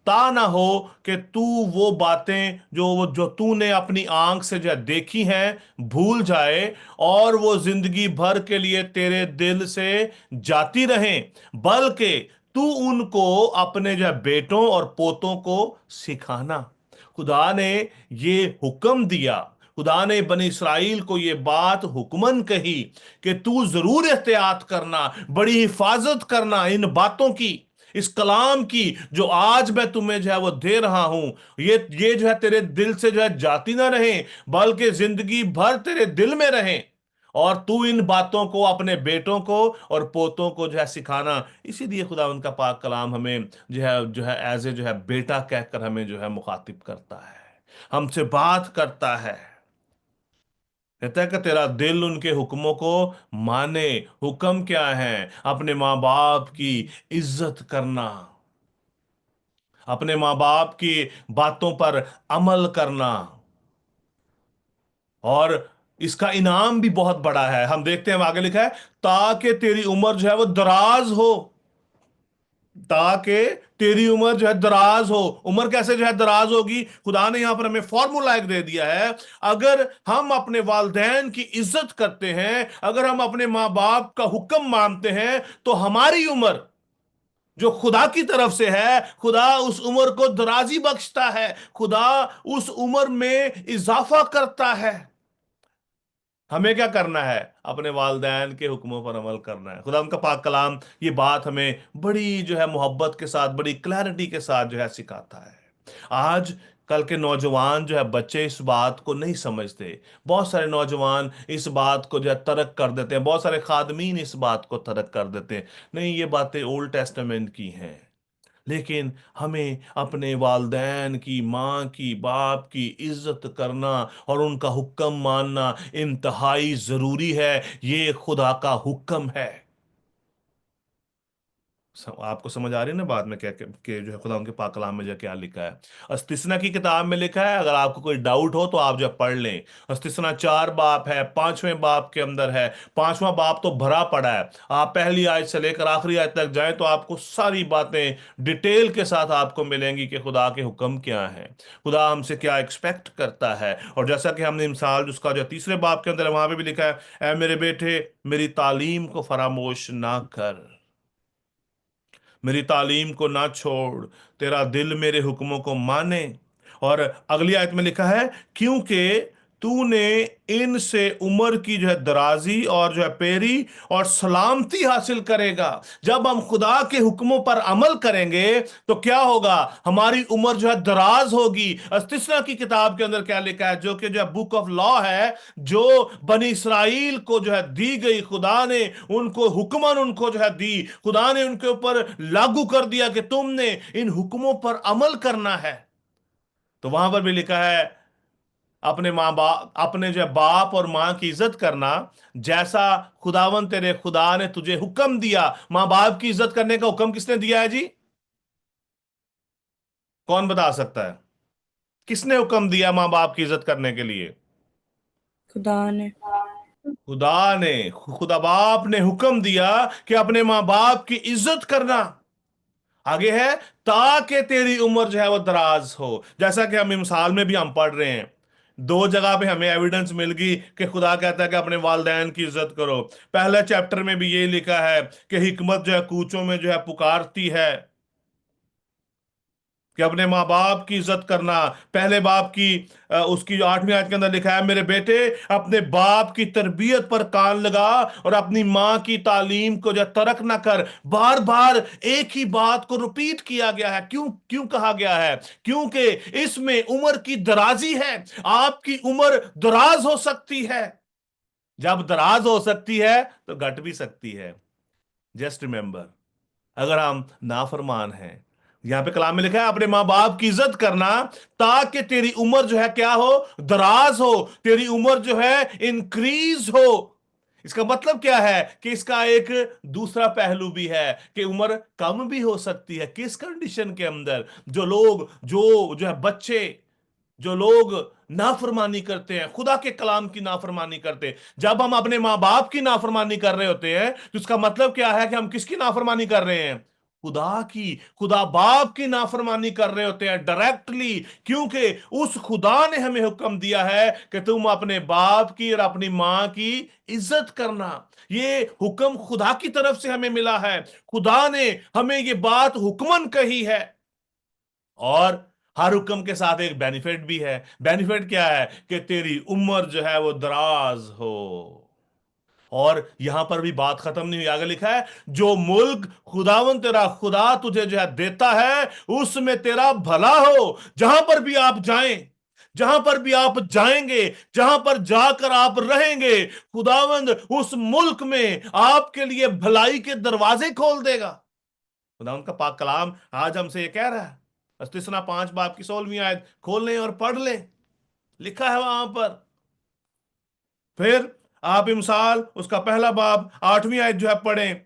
ता ना हो कि तू वो बातें जो तूने अपनी आंख से जो है देखी हैं भूल जाए, और वो जिंदगी भर के लिए तेरे दिल से जाती रहें, बल्कि तू उनको अपने जो है बेटों और पोतों को सिखाना। खुदा ने ये हुक्म दिया, खुदा ने बनी इसराइल को ये बात हुक्मन कही कि तू जरूर एहतियात करना, बड़ी हिफाजत करना इन बातों की, इस कलाम की जो आज मैं तुम्हें जो है वो दे रहा हूं। ये जो है तेरे दिल से जो है जाती ना रहे, बल्कि जिंदगी भर तेरे दिल में रहे, और तू इन बातों को अपने बेटों को और पोतों को जो है सिखाना। इसीलिए खुदा उनका पाक कलाम हमें जो है एज ए जो है बेटा कहकर हमें जो है मुखातिब करता है, हमसे बात करता है। कहता है कि तेरा दिल उनके हुक्मों को माने। हुक्म क्या है? अपने माँ बाप की इज्जत करना, अपने माँ बाप की बातों पर अमल करना। और इसका इनाम भी बहुत बड़ा है। हम देखते हैं आगे लिखा है, ताकि तेरी उम्र जो है वो दराज हो। ताकि तेरी उम्र जो है दराज हो। उम्र कैसे जो है दराज होगी? खुदा ने यहां पर हमें फॉर्मूला एक दे दिया है। अगर हम अपने वालिदैन की इज्जत करते हैं, अगर हम अपने माँ बाप का हुक्म मानते हैं, तो हमारी उम्र जो खुदा की तरफ से है, खुदा उस उम्र को दराजी बख्शता है, खुदा उस उम्र में इजाफा करता है। हमें क्या करना है? अपने वालिदैन के हुक्मों पर अमल करना है। खुदा उनका पाक कलाम ये बात हमें बड़ी जो है मोहब्बत के साथ, बड़ी क्लैरिटी के साथ जो है सिखाता है। आज कल के नौजवान जो है, बच्चे इस बात को नहीं समझते। बहुत सारे नौजवान इस बात को जो है तर्क कर देते हैं, बहुत सारे खादमीन इस बात को तर्क कर देते हैं, नहीं ये बातें ओल्ड टेस्टामेंट की हैं। लेकिन हमें अपने वालिदैन की, माँ की, बाप की इज्जत करना और उनका हुक्म मानना इंतहाई जरूरी है। ये खुदा का हुक्म है। आपको समझ आ रही है ना बात में क्या कि जो है खुदा उनके पाक कलाम में जो क्या लिखा है? अस्तिस्ना की किताब में लिखा है, अगर आपको कोई डाउट हो तो आप जो है पढ़ लें। अस्तिस्ना 4 बाप है, 5वें बाप के अंदर है। 5वां बाप तो भरा पड़ा है। आप पहली आयत से लेकर आखिरी आयत तक जाएं तो आपको सारी बातें डिटेल के साथ आपको मिलेंगी कि खुदा के हुक्म क्या है, खुदा हमसे क्या एक्सपेक्ट करता है। और जैसा कि हमने मिसाल उसका जो 3रे बाप के अंदर है, वहां पे भी लिखा है, ऐ मेरे बेटे मेरी तालीम को फरामोश ना कर, मेरी तालीम को ना छोड़, तेरा दिल मेरे हुक्मों को माने। और अगली आयत में लिखा है, क्योंकि तूने इनसे उम्र की जो है दराजी और जो है पेरी और सलामती हासिल करेगा। जब हम खुदा के हुक्मों पर अमल करेंगे तो क्या होगा? हमारी उम्र जो है दराज होगी। अस्तिस्ना की किताब के अंदर क्या लिखा है, जो कि जो है बुक ऑफ लॉ है, जो बनी इसराइल को जो है दी गई, खुदा ने उनको हुक्मन उनको जो है दी, खुदा ने उनके ऊपर लागू कर दिया कि तुमने इन हुक्मों पर अमल करना है। तो वहां पर भी लिखा है, अपने माँ बाप, अपने जो है बाप और माँ की इज्जत करना, जैसा खुदावन तेरे खुदा ने तुझे हुक्म दिया। माँ बाप की इज्जत करने का हुक्म किसने दिया है जी? कौन बता सकता है? किसने हुक्म दिया माँ बाप की इज्जत करने के लिए? खुदा ने। खुदा ने, खुदा बाप ने हुक्म दिया कि अपने माँ बाप की इज्जत करना। आगे है, ताकि तेरी उम्र जो है वो दराज हो। जैसा कि हम मिसाल में भी हम पढ़ रहे हैं, 2 जगह पे हमें एविडेंस मिल गई कि खुदा कहता है कि अपने वालिदैन की इज्जत करो। पहले चैप्टर में भी ये लिखा है कि हिकमत जो है कूचों में जो है पुकारती है, कि अपने माँ बाप की इज्जत करना। पहले बाप की उसकी 8वीं आयत के अंदर लिखा है, मेरे बेटे अपने बाप की तरबियत पर कान लगा और अपनी माँ की तालीम को जो तर्क ना कर। बार बार एक ही बात को रिपीट किया गया है। क्यों क्यों कहा गया है? क्योंकि इसमें उम्र की दराजी है। आपकी उम्र दराज हो सकती है। जब दराज हो सकती है तो घट भी सकती है। जस्ट रिमेंबर, अगर हम नाफरमान हैं, यहां पे कलाम में लिखा है, अपने माँ बाप की इज्जत करना ताकि तेरी उम्र जो है क्या हो? दराज हो, तेरी उम्र जो है इंक्रीज हो। इसका मतलब क्या है? कि इसका एक दूसरा पहलू भी है कि उम्र कम भी हो सकती है। किस कंडीशन के अंदर? जो लोग जो है बच्चे, जो लोग नाफरमानी करते हैं, खुदा के कलाम की नाफरमानी करते हैं। जब हम अपने माँ बाप की नाफरमानी कर रहे होते हैं तो इसका मतलब क्या है कि हम किसकी नाफरमानी कर रहे हैं? खुदा की, खुदा बाप की नाफरमानी कर रहे होते हैं डायरेक्टली। क्योंकि उस खुदा ने हमें हुक्म दिया है कि तुम अपने बाप की और अपनी मां की इज्जत करना। ये हुक्म खुदा की तरफ से हमें मिला है। खुदा ने हमें ये बात हुक्मन कही है। और हर हुक्म के साथ एक बेनिफिट भी है। बेनिफिट क्या है? कि तेरी उम्र जो है वो दराज हो। और यहां पर भी बात खत्म नहीं हुई, आगे लिखा है, जो मुल्क खुदावन तेरा खुदा तुझे जो है देता है, उसमें तेरा भला हो। जहां पर भी आप जाएं, जहां पर भी आप जाएंगे, जहां पर जाकर आप रहेंगे, खुदावंद उस मुल्क में आपके लिए भलाई के दरवाजे खोल देगा। खुदावंद का पाक कलाम आज हमसे ये कह रहा है। अस्तिस्ना 5 बाब की 16वीं आयत खोल लें और पढ़ लें, लिखा है वहां पर। फिर आप इमसाल उसका पहला बाब 8वीं आयत जो है पढ़ें,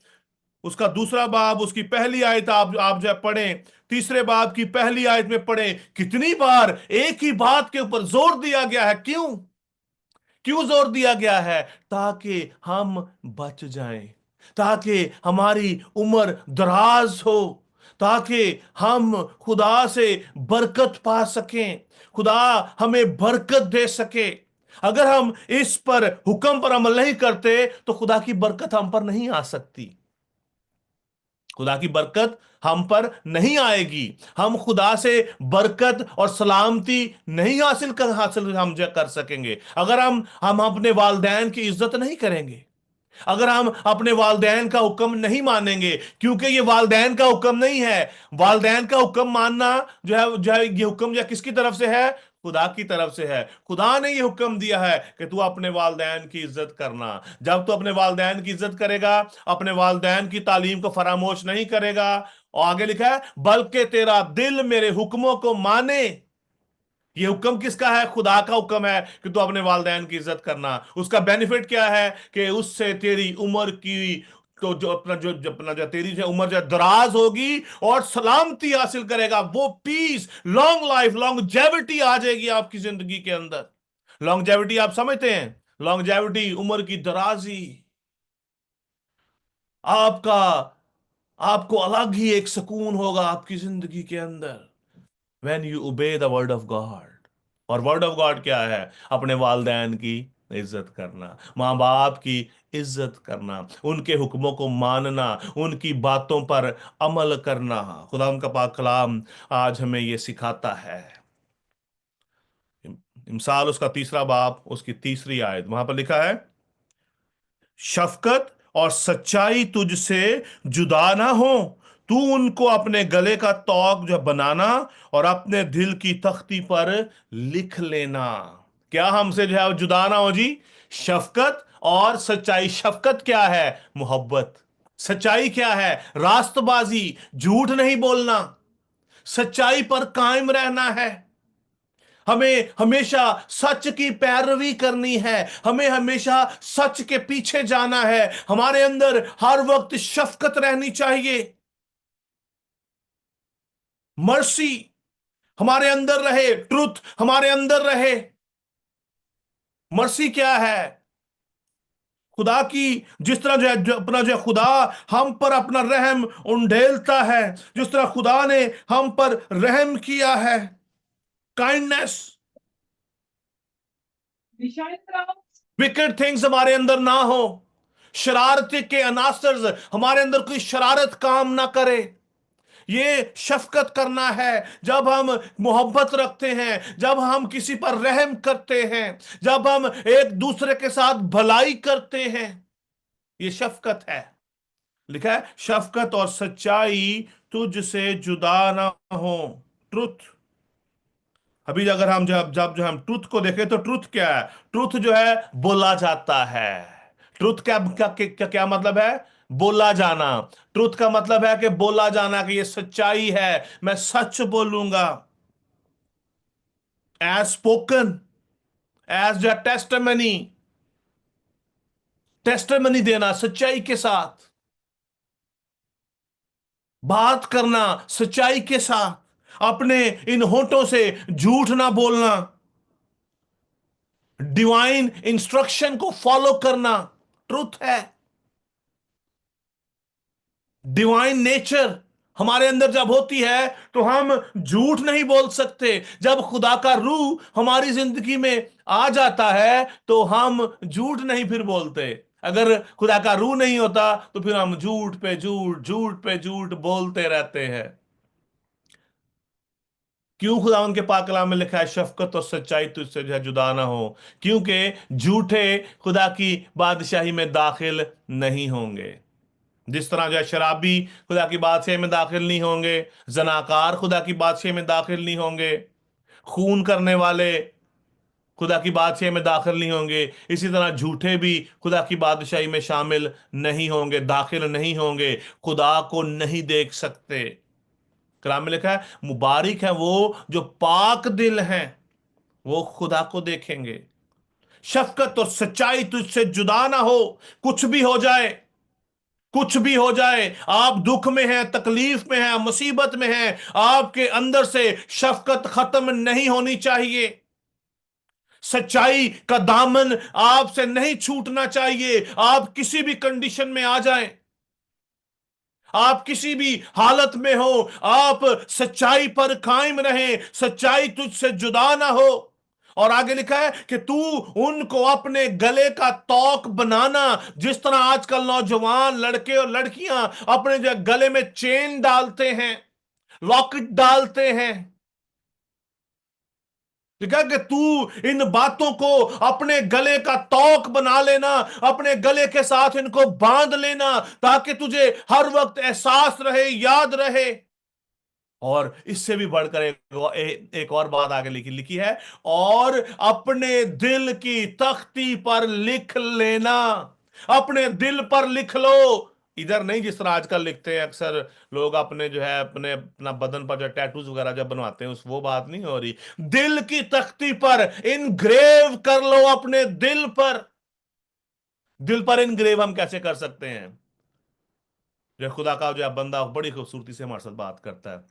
उसका दूसरा बाब उसकी पहली आयत आप जो है पढ़ें, तीसरे बाब की पहली आयत में पढ़ें। कितनी बार एक ही बात के ऊपर जोर दिया गया है। क्यों जोर दिया गया है? ताकि हम बच जाएं, ताकि हमारी उम्र दराज हो, ताकि हम खुदा से बरकत पा सकें, खुदा हमें बरकत दे सके। अगर हम इस पर हुक्म पर अमल नहीं करते तो खुदा की बरकत हम पर नहीं आ सकती, खुदा की बरकत हम पर नहीं आएगी। हम खुदा से बरकत और सलामती नहीं हासिल हम कर सकेंगे अगर हम अपने वालदैन की इज्जत नहीं करेंगे, अगर हम अपने वालदैन का हुक्म नहीं मानेंगे। क्योंकि ये वालदैन का हुक्म नहीं है। वालदैन का हुक्म मानना जो है ये हुक्म जो किसकी तरफ से है? खुदा की तरफ से है। खुदा ने ये हुक्म दिया है कि तू अपने वालदैन की इज्जत करना। जब तू अपने वालदैन की इज्जत करेगा, अपने वालदैन की तालीम को फरामोश नहीं करेगा, और आगे लिखा है बल्कि तेरा दिल मेरे हुक्मों को माने। ये हुक्म किसका है? खुदा का हुक्म है कि तू अपने वालिदैन की इज्जत करना। उसका बेनिफिट क्या है? कि उससे तेरी उम्र की तो जो तेरी जो उम्र जो दराज होगी और सलामती हासिल करेगा, वो पीस, लॉन्ग लाइफ, लॉन्गजेविटी आ जाएगी आपकी जिंदगी के अंदर। लॉन्गजेविटी आप समझते हैं? लॉन्गजेविटी, उम्र की दराजी। आपका आपको अलग ही एक सुकून होगा आपकी जिंदगी के अंदर when you obey the word of God। और वर्ड ऑफ गॉड क्या है? अपने वालदैन की इज्जत करना, माँ बाप की इज्जत करना, उनके हुक्मों को मानना, उनकी बातों पर अमल करना। खुदा उनका पाक कलाम आज हमें ये सिखाता है। इमसाल उसका तीसरा बाब उसकी तीसरी आयत, वहां पर लिखा है शफकत और सच्चाई तुझसे जुदा ना हो, तू उनको अपने गले का तौक जो बनाना और अपने दिल की तख्ती पर लिख लेना। क्या हमसे जो है जुदा ना हो जी? शफकत और सच्चाई। शफकत क्या है? मोहब्बत। सच्चाई क्या है? रास्तबाजी, झूठ नहीं बोलना, सच्चाई पर कायम रहना है। हमें हमेशा सच की पैरवी करनी है, हमें हमेशा सच के पीछे जाना है। हमारे अंदर हर वक्त शफकत रहनी चाहिए, मर्सी हमारे अंदर रहे, ट्रुथ हमारे अंदर रहे। मर्सी क्या है? खुदा की जिस तरह अपना जो है खुदा हम पर अपना रहम उंडेलता है, जिस तरह खुदा ने हम पर रहम किया है, काइंडनेस, विकेड थिंग्स हमारे अंदर ना हो, शरारत के अनासर हमारे अंदर कोई शरारत काम ना करे। ये शफकत करना है। जब हम मोहब्बत रखते हैं, जब हम किसी पर रहम करते हैं, जब हम एक दूसरे के साथ भलाई करते हैं, ये शफकत है। लिखा है शफकत और सच्चाई तुझसे जुदा ना हो। ट्रुथ। अभी अगर हम जब जो हम ट्रुथ को देखें तो ट्रुथ क्या है? ट्रुथ जो है बोला जाता है। ट्रुथ क्या मतलब है? बोला जाना। ट्रुथ का मतलब है कि बोला जाना, कि ये सच्चाई है, मैं सच बोलूंगा। As spoken, as the testimony, testimony देना सच्चाई के साथ, बात करना सच्चाई के साथ, अपने इन होठों से झूठ ना बोलना, डिवाइन इंस्ट्रक्शन को फॉलो करना ट्रुथ है। डिवाइन नेचर हमारे अंदर जब होती है तो हम झूठ नहीं बोल सकते। जब खुदा का रूह हमारी जिंदगी में आ जाता है तो हम झूठ नहीं फिर बोलते। अगर खुदा का रूह नहीं होता तो फिर हम झूठ पे झूठ, झूठ पे झूठ बोलते रहते हैं। क्यों खुदा उनके पाक कलाम में लिखा है शफकत और सच्चाई तुझसे जो है जुदा ना हो? क्योंकि झूठे खुदा की बादशाही में दाखिल नहीं होंगे। जिस तरह जो है शराबी खुदा की बादशाही में दाखिल नहीं होंगे, जनाकार खुदा की बादशाही में दाखिल नहीं होंगे, खून करने वाले खुदा की बादशाही में दाखिल नहीं होंगे, इसी तरह झूठे भी खुदा की बादशाही में शामिल नहीं होंगे, दाखिल नहीं होंगे, खुदा को नहीं देख सकते। कलाम में लिखा है मुबारक है वो जो पाक दिल हैं, वो खुदा को देखेंगे। शफकत और सच्चाई तुझसे जुदा ना हो। कुछ भी हो जाए, कुछ भी हो जाए, आप दुख में हैं, तकलीफ में हैं, मुसीबत में हैं, आपके अंदर से शफकत खत्म नहीं होनी चाहिए। सच्चाई का दामन आपसे नहीं छूटना चाहिए। आप किसी भी कंडीशन में आ जाएं, आप किसी भी हालत में हो, आप सच्चाई पर कायम रहें, सच्चाई तुझसे जुदा ना हो। और आगे लिखा है कि तू उनको अपने गले का तौक बनाना। जिस तरह आजकल नौजवान लड़के और लड़कियां अपने जो गले में चेन डालते हैं, लॉकेट डालते हैं, लिखा कि तू इन बातों को अपने गले का तौक बना लेना, अपने गले के साथ इनको बांध लेना, ताकि तुझे हर वक्त एहसास रहे, याद रहे। और इससे भी बढ़कर एक और बात आगे लिखी है, और अपने दिल की तख्ती पर लिख लेना। अपने दिल पर लिख लो, इधर नहीं जिस तरह आजकल लिखते हैं अक्सर लोग अपने जो है अपना बदन पर जो टैटूज वगैरह जब बनवाते हैं, उस वो बात नहीं हो रही। दिल की तख्ती पर इनग्रेव कर लो, अपने दिल पर। दिल पर इनग्रेव हम कैसे कर सकते हैं? जो खुदा का जो है बंदा बड़ी खूबसूरती से हमारे साथ बात करता है।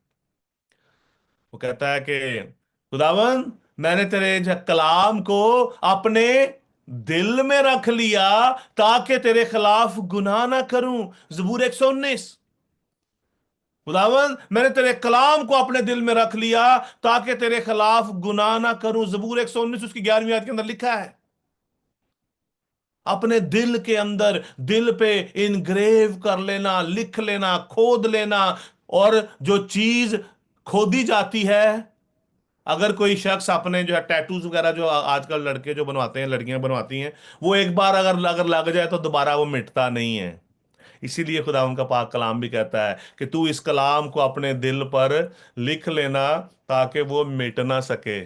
वो कहता है कि खुदावन, मैंने तेरे जो कलाम को अपने दिल में रख लिया ताकि तेरे खिलाफ गुनाह ना करूं। ज़बूर 119। खुदावन, मैंने तेरे कलाम को अपने दिल में रख लिया ताकि तेरे खिलाफ गुनाह ना करूं। ज़बूर 119 उसकी 11वीं आयत के अंदर लिखा है। अपने दिल के अंदर, दिल पे इनग्रेव कर लेना, लिख लेना, खोद लेना। और जो चीज खोदी जाती है, अगर कोई शख्स अपने जो है टैटूज वगैरह जो आजकल लड़के जो बनवाते हैं, लड़कियां बनवाती हैं, वो एक बार अगर अगर लग जाए तो दोबारा वो मिटता नहीं है। इसीलिए खुदा उनका पाक कलाम भी कहता है कि तू इस कलाम को अपने दिल पर लिख लेना ताकि वो मिट ना सके।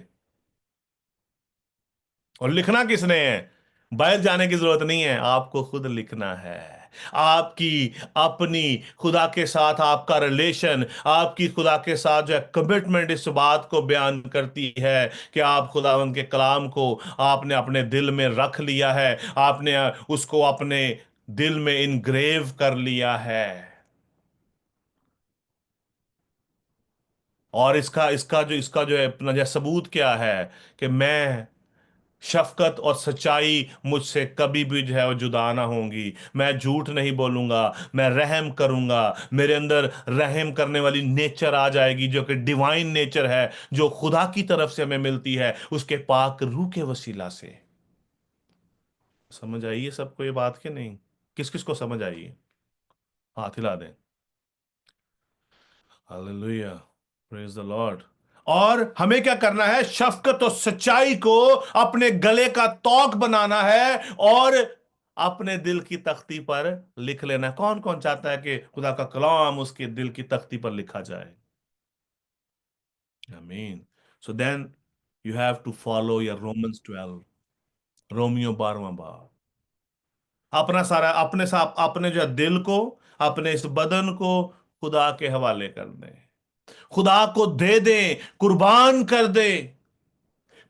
और लिखना किसने है? बाहर जाने की जरूरत नहीं है, आपको खुद लिखना है। आपकी अपनी खुदा के साथ आपका रिलेशन, आपकी खुदा के साथ जो है कमिटमेंट इस बात को बयान करती है कि आप खुदावंद के कलाम को आपने अपने दिल में रख लिया है, आपने उसको अपने दिल में इनग्रेव कर लिया है। और इसका जो है अपना जो सबूत क्या है कि मैं शफकत और सच्चाई मुझसे कभी भी जो है वो जुदा ना होंगी। मैं झूठ नहीं बोलूंगा, मैं रहम करूंगा। मेरे अंदर रहम करने वाली नेचर आ जाएगी, जो कि डिवाइन नेचर है, जो खुदा की तरफ से हमें मिलती है उसके पाक रूह के वसीला से। समझ आई है सबको ये बात कि नहीं? किस किस को समझ आई है? हाथ हिला दें। Hallelujah, praise the Lord. और हमें क्या करना है? शफकत और सच्चाई को अपने गले का तौक बनाना है और अपने दिल की तख्ती पर लिख लेना। कौन कौन चाहता है कि खुदा का कलाम उसके दिल की तख्ती पर लिखा जाए? आमीन। So then you have to follow your Romans 12, रोमियो 12वां बाब। अपना सारा अपने जो दिल को, अपने इस बदन को खुदा के हवाले कर दें, खुदा को दे दें, कुर्बान कर दें,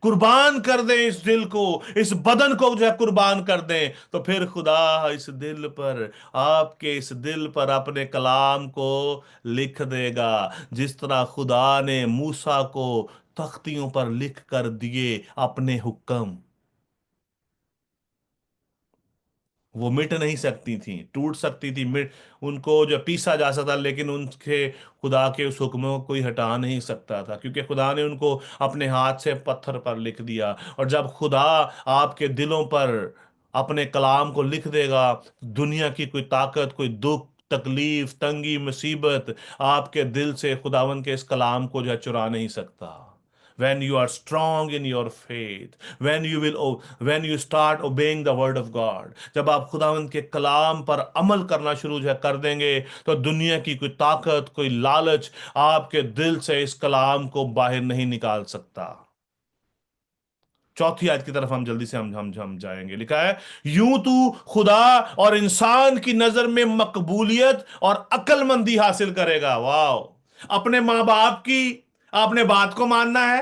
कुर्बान कर दें इस दिल को, इस बदन को जो है कुर्बान कर दें। तो फिर खुदा इस दिल पर, आपके इस दिल पर अपने कलाम को लिख देगा। जिस तरह खुदा ने मूसा को तख्तियों पर लिख कर दिए अपने हुक्म, वो मिट नहीं सकती थी, टूट सकती थी, मिट उनको जो पीसा जा सकता, लेकिन उनके खुदा के उस हुक्म को कोई हटा नहीं सकता था, क्योंकि खुदा ने उनको अपने हाथ से पत्थर पर लिख दिया। और जब खुदा आपके दिलों पर अपने कलाम को लिख देगा, दुनिया की कोई ताकत, कोई दुख, तकलीफ, तंगी, मुसीबत आपके दिल से खुदावन के इस कलाम को जो है चुरा नहीं सकता। When you are strong in your faith, when you start obeying the word of God, जब आप खुदावंद के कलाम पर अमल करना शुरू जो है कर देंगे, तो दुनिया की कोई ताकत, कोई लालच आपके दिल से इस कलाम को बाहर नहीं निकाल सकता। चौथी आयत की तरफ हम जल्दी से हम जाएंगे। लिखा है, यूं तू खुदा और इंसान की नजर में मकबूलियत और अक्लमंदी हासिल करेगा। वाह! अपने माँ बाप की आपने बात को मानना है,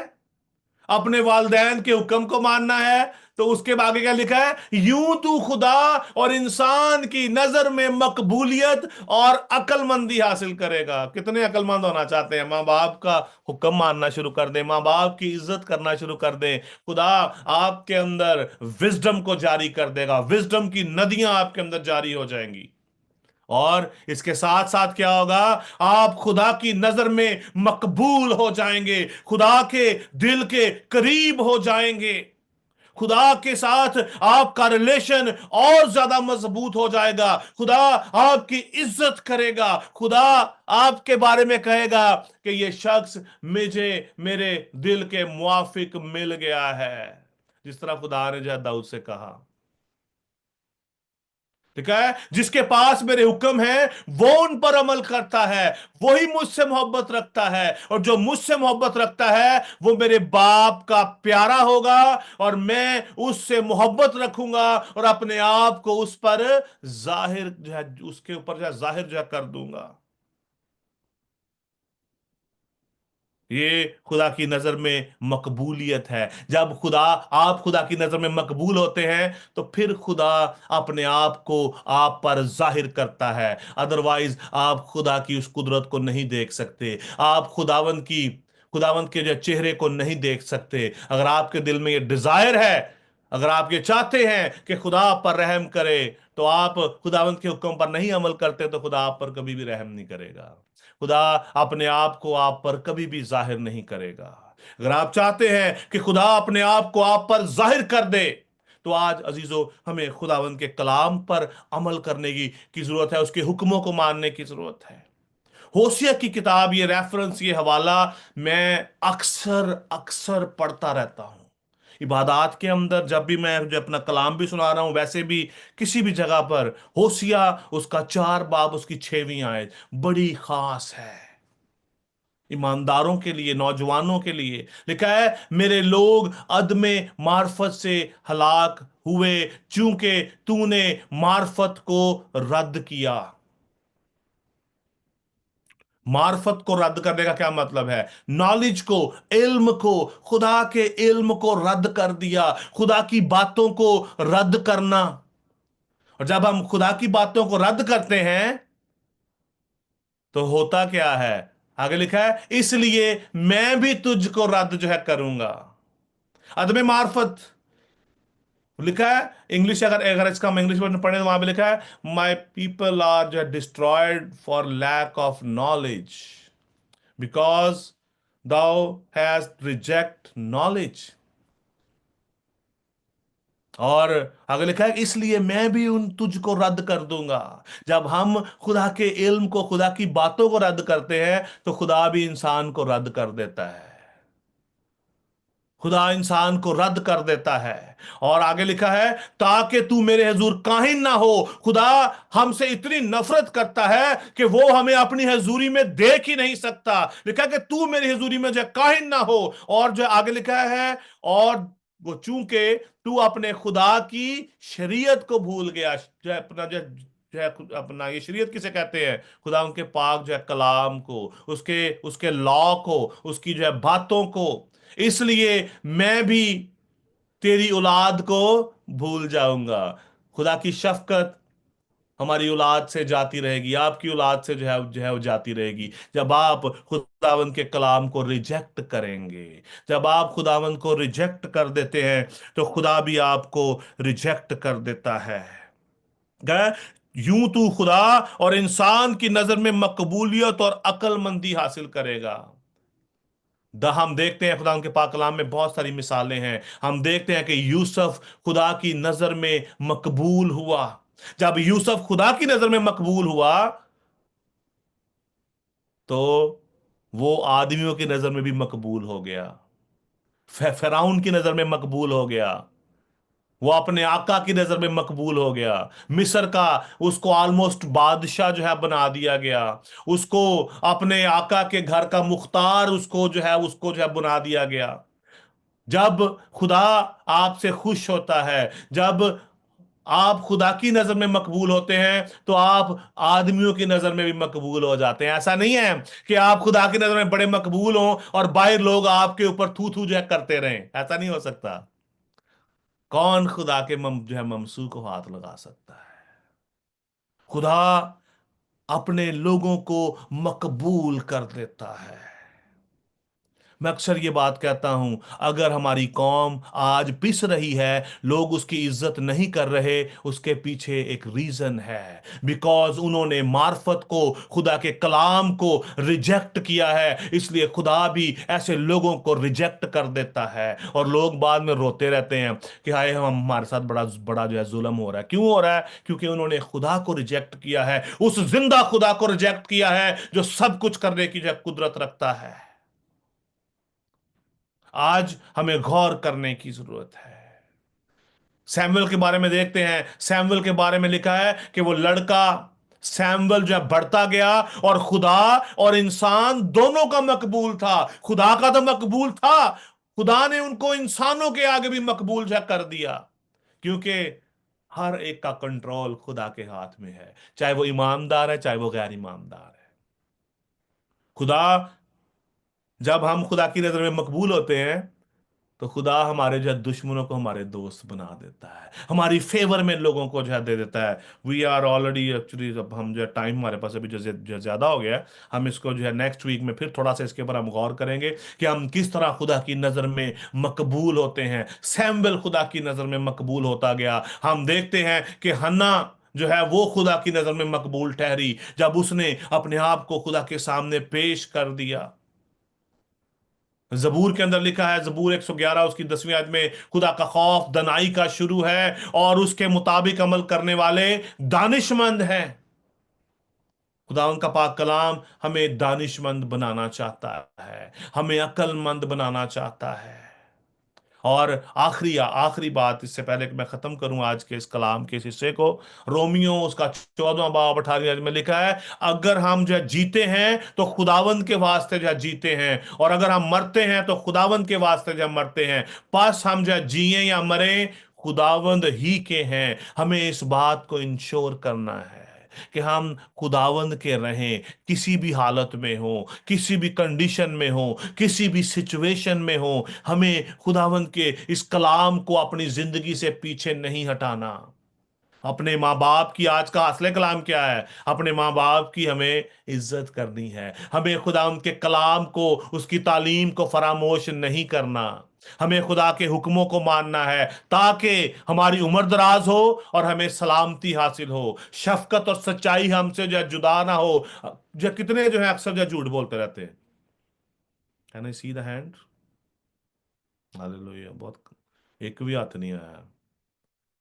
अपने वालदैन के हुक्म को मानना है, तो उसके आगे क्या लिखा है, यूं तू खुदा और इंसान की नजर में मकबूलियत और अक्लमंदी हासिल करेगा। कितने अक्लमंद होना चाहते हैं? माँ बाप का हुक्म मानना शुरू कर दें, माँ बाप की इज्जत करना शुरू कर दें। खुदा आपके अंदर विजडम को जारी कर देगा, विजडम की नदियां आपके अंदर जारी हो जाएंगी। और इसके साथ साथ क्या होगा, आप खुदा की नजर में मकबूल हो जाएंगे, खुदा के दिल के करीब हो जाएंगे, खुदा के साथ आपका रिलेशन और ज्यादा मजबूत हो जाएगा, खुदा आपकी इज्जत करेगा, खुदा आपके बारे में कहेगा कि ये शख्स मुझे मेरे दिल के मुआफिक मिल गया है, जिस तरह खुदा ने जो दाऊद से कहा। ठीक है, जिसके पास मेरे हुक्म है वो उन पर अमल करता है, वही मुझसे मोहब्बत रखता है, और जो मुझसे मोहब्बत रखता है वो मेरे बाप का प्यारा होगा, और मैं उससे मोहब्बत रखूंगा और अपने आप को उस पर जाहिर जो है, उसके ऊपर जो है जाहिर जो है कर दूंगा। ये खुदा की नजर में मकबूलियत है। जब आप खुदा की नजर में मकबूल होते हैं तो फिर खुदा अपने आप को आप पर जाहिर करता है, अदरवाइज आप खुदा की उस कुदरत को नहीं देख सकते, आप खुदावंद के जो चेहरे को नहीं देख सकते। अगर आपके दिल में ये डिजायर है, अगर आप ये चाहते हैं कि खुदा आप पर रहम करे, तो आप खुदावंद के हुक्म पर नहीं अमल करते, तो खुदा आप पर कभी भी रहम नहीं करेगा, खुदा अपने आप को आप पर कभी भी जाहिर नहीं करेगा। अगर आप चाहते हैं कि खुदा अपने आप को आप पर जाहिर कर दे, तो आज अजीजों हमें खुदावंद के कलाम पर अमल करने की जरूरत है, उसके हुक्मों को मानने की जरूरत है। होशिया की किताब, ये रेफरेंस, ये हवाला मैं अक्सर अक्सर पढ़ता रहता हूं इबादत के अंदर, जब भी मैं जो अपना कलाम भी सुना रहा हूं, वैसे भी किसी भी जगह पर। होशिया उसका 4 बाब उसकी 6वीं आयत बड़ी खास है, ईमानदारों के लिए, नौजवानों के लिए लिखा है, मेरे लोग अदमे मार्फत से हलाक हुए, चूंकि तूने मार्फत को रद्द किया। मार्फत को रद्द करने का क्या मतलब है? नॉलेज को, इल्म को, खुदा के इल्म को रद्द कर दिया, खुदा की बातों को रद्द करना। और जब हम खुदा की बातों को रद्द करते हैं तो होता क्या है? आगे लिखा है, इसलिए मैं भी तुझको रद्द जो है करूंगा। अदम मार्फत लिखा है, इंग्लिश, अगर अगर इसका हम इंग्लिश वर्जन पढ़े तो वहां पे लिखा है, माई पीपल आर जो destroyed for lack of knowledge, because thou hast reject knowledge। और आगे लिखा है, इसलिए मैं भी उन तुझको रद्द कर दूंगा। जब हम खुदा के इल्म को, खुदा की बातों को रद्द करते हैं तो खुदा भी इंसान को रद्द कर देता है, खुदा इंसान को रद्द कर देता है। और आगे लिखा है, ताकि तू मेरे हजूर काहिन ना हो। खुदा हमसे इतनी नफरत करता है कि वो हमें अपनी हजूरी में देख ही नहीं सकता। लिखा कि तू मेरी हजूरी में जो काहिन ना हो। और जो आगे लिखा है, और वो चूंकि तू अपने खुदा की शरीयत को भूल गया, जो अपना जो है अपना, ये शरीयत किसे कहते हैं? खुदा उनके पाक जो है कलाम को, उसके उसके लॉ को, उसकी जो है बातों को। इसलिए मैं भी तेरी औलाद को भूल जाऊंगा। खुदा की शफकत हमारी औलाद से जाती रहेगी, आपकी औलाद से जो है वो जाती रहेगी, जब आप खुदावंद के कलाम को रिजेक्ट करेंगे। जब आप खुदावंद को रिजेक्ट कर देते हैं तो खुदा भी आपको रिजेक्ट कर देता है। यूं तू खुदा और इंसान की नजर में मकबूलियत और अक्लमंदी हासिल करेगा। हम देखते हैं खुदा के पाक कलाम में बहुत सारी मिसालें हैं। हम देखते हैं कि यूसुफ खुदा की नजर में मकबूल हुआ। जब यूसुफ खुदा की नजर में मकबूल हुआ तो वो आदमियों की नजर में भी मकबूल हो गया, फिरौन की नजर में मकबूल हो गया, वो अपने आका की नजर में मकबूल हो गया। मिस्र का उसको ऑलमोस्ट बादशाह जो है बना दिया गया, उसको अपने आका के घर का मुख्तार उसको जो है बना दिया गया। जब खुदा आपसे खुश होता है, जब आप खुदा की नजर में मकबूल होते हैं, तो आप आदमियों की नजर में भी मकबूल हो जाते हैं। ऐसा नहीं है कि आप खुदा की नजर में बड़े मकबूल हों और बाहर लोग आपके ऊपर थू थू जो है करते रहें, ऐसा नहीं हो सकता। कौन खुदा के जो है ममसू को हाथ लगा सकता है? खुदा अपने लोगों को मकबूल कर देता है। मैं अक्सर ये बात कहता हूं, अगर हमारी कौम आज पिस रही है, लोग उसकी इज्जत नहीं कर रहे, उसके पीछे एक रीजन है। बिकॉज उन्होंने मार्फत को, खुदा के कलाम को रिजेक्ट किया है। इसलिए खुदा भी ऐसे लोगों को रिजेक्ट कर देता है, और लोग बाद में रोते रहते हैं कि हाय हम हमारे साथ बड़ा बड़ा जो है जुल्म हो रहा है। क्यों हो रहा है? क्योंकि उन्होंने खुदा को रिजेक्ट किया है, उस जिंदा खुदा को रिजेक्ट किया है जो सब कुछ करने की जो है कुदरत रखता है। आज हमें गौर करने की जरूरत है। सैमुअल के बारे में देखते हैं। सैमुअल के बारे में लिखा है कि वो लड़का सैमुअल जो है बढ़ता गया, और खुदा और इंसान दोनों का मकबूल था। खुदा का तो मकबूल था, खुदा ने उनको इंसानों के आगे भी मकबूल जो है कर दिया, क्योंकि हर एक का कंट्रोल खुदा के हाथ में है, चाहे वो ईमानदार है चाहे वो गैर ईमानदार है। खुदा, जब हम खुदा की नजर में मकबूल होते हैं, तो खुदा हमारे जो है दुश्मनों को हमारे दोस्त बना देता है, हमारी फेवर में लोगों को जो है दे देता है। वी आर ऑलरेडी एक्चुअली, जब हम जो है टाइम हमारे पास अभी जो ज्यादा हो गया है, हम इसको जो है नेक्स्ट वीक में फिर थोड़ा सा इसके ऊपर हम गौर करेंगे कि हम किस तरह खुदा की नजर में मकबूल होते हैं। सैमुअल खुदा की नजर में मकबूल होता गया। हम देखते हैं कि हन्ना जो है वो खुदा की नजर में मकबूल ठहरी जब उसने अपने आप को खुदा के सामने पेश कर दिया। जबूर के अंदर लिखा है, जबूर 111 उसकी 10वीं आयत में, खुदा का खौफ दनाई का शुरू है और उसके मुताबिक अमल करने वाले दानिशमंद हैं। खुदा उनका पाक कलाम हमें दानिशमंद बनाना चाहता है, हमें अक्लमंद बनाना चाहता है। और आखिरी बात, इससे पहले कि मैं खत्म करूं आज के इस कलाम के इस हिस्से को, रोमियो उसका 14वां बाब 18वीं आयत में लिखा है, अगर हम जो है जीते हैं तो खुदावंद के वास्ते जो है जीते हैं, और अगर हम मरते हैं तो खुदावंद के वास्ते जो है मरते हैं। पास हम जो है जिए या मरे, खुदावंद ही के हैं। हमें इस बात को इंश्योर करना है कि हम खुदावंद के रहें, किसी भी हालत में हो, किसी भी कंडीशन में हो, किसी भी सिचुएशन में हो। हमें खुदावंद के इस कलाम को अपनी जिंदगी से पीछे नहीं हटाना। अपने माँ बाप की, आज का असले कलाम क्या है? अपने माँ बाप की हमें इज्जत करनी है। हमें खुदा उनके कलाम को, उसकी तालीम को फरामोश नहीं करना। हमें खुदा के हुक्मों को मानना है, ताकि हमारी उम्र दराज हो और हमें सलामती हासिल हो, शफकत और सच्चाई हमसे जो है जुदा ना हो। जो कितने जो है अक्सर जो झूठ बोलते रहते हैं। Can I see the hand? Hallelujah. बहुत, एक भी हाथ नहीं आया,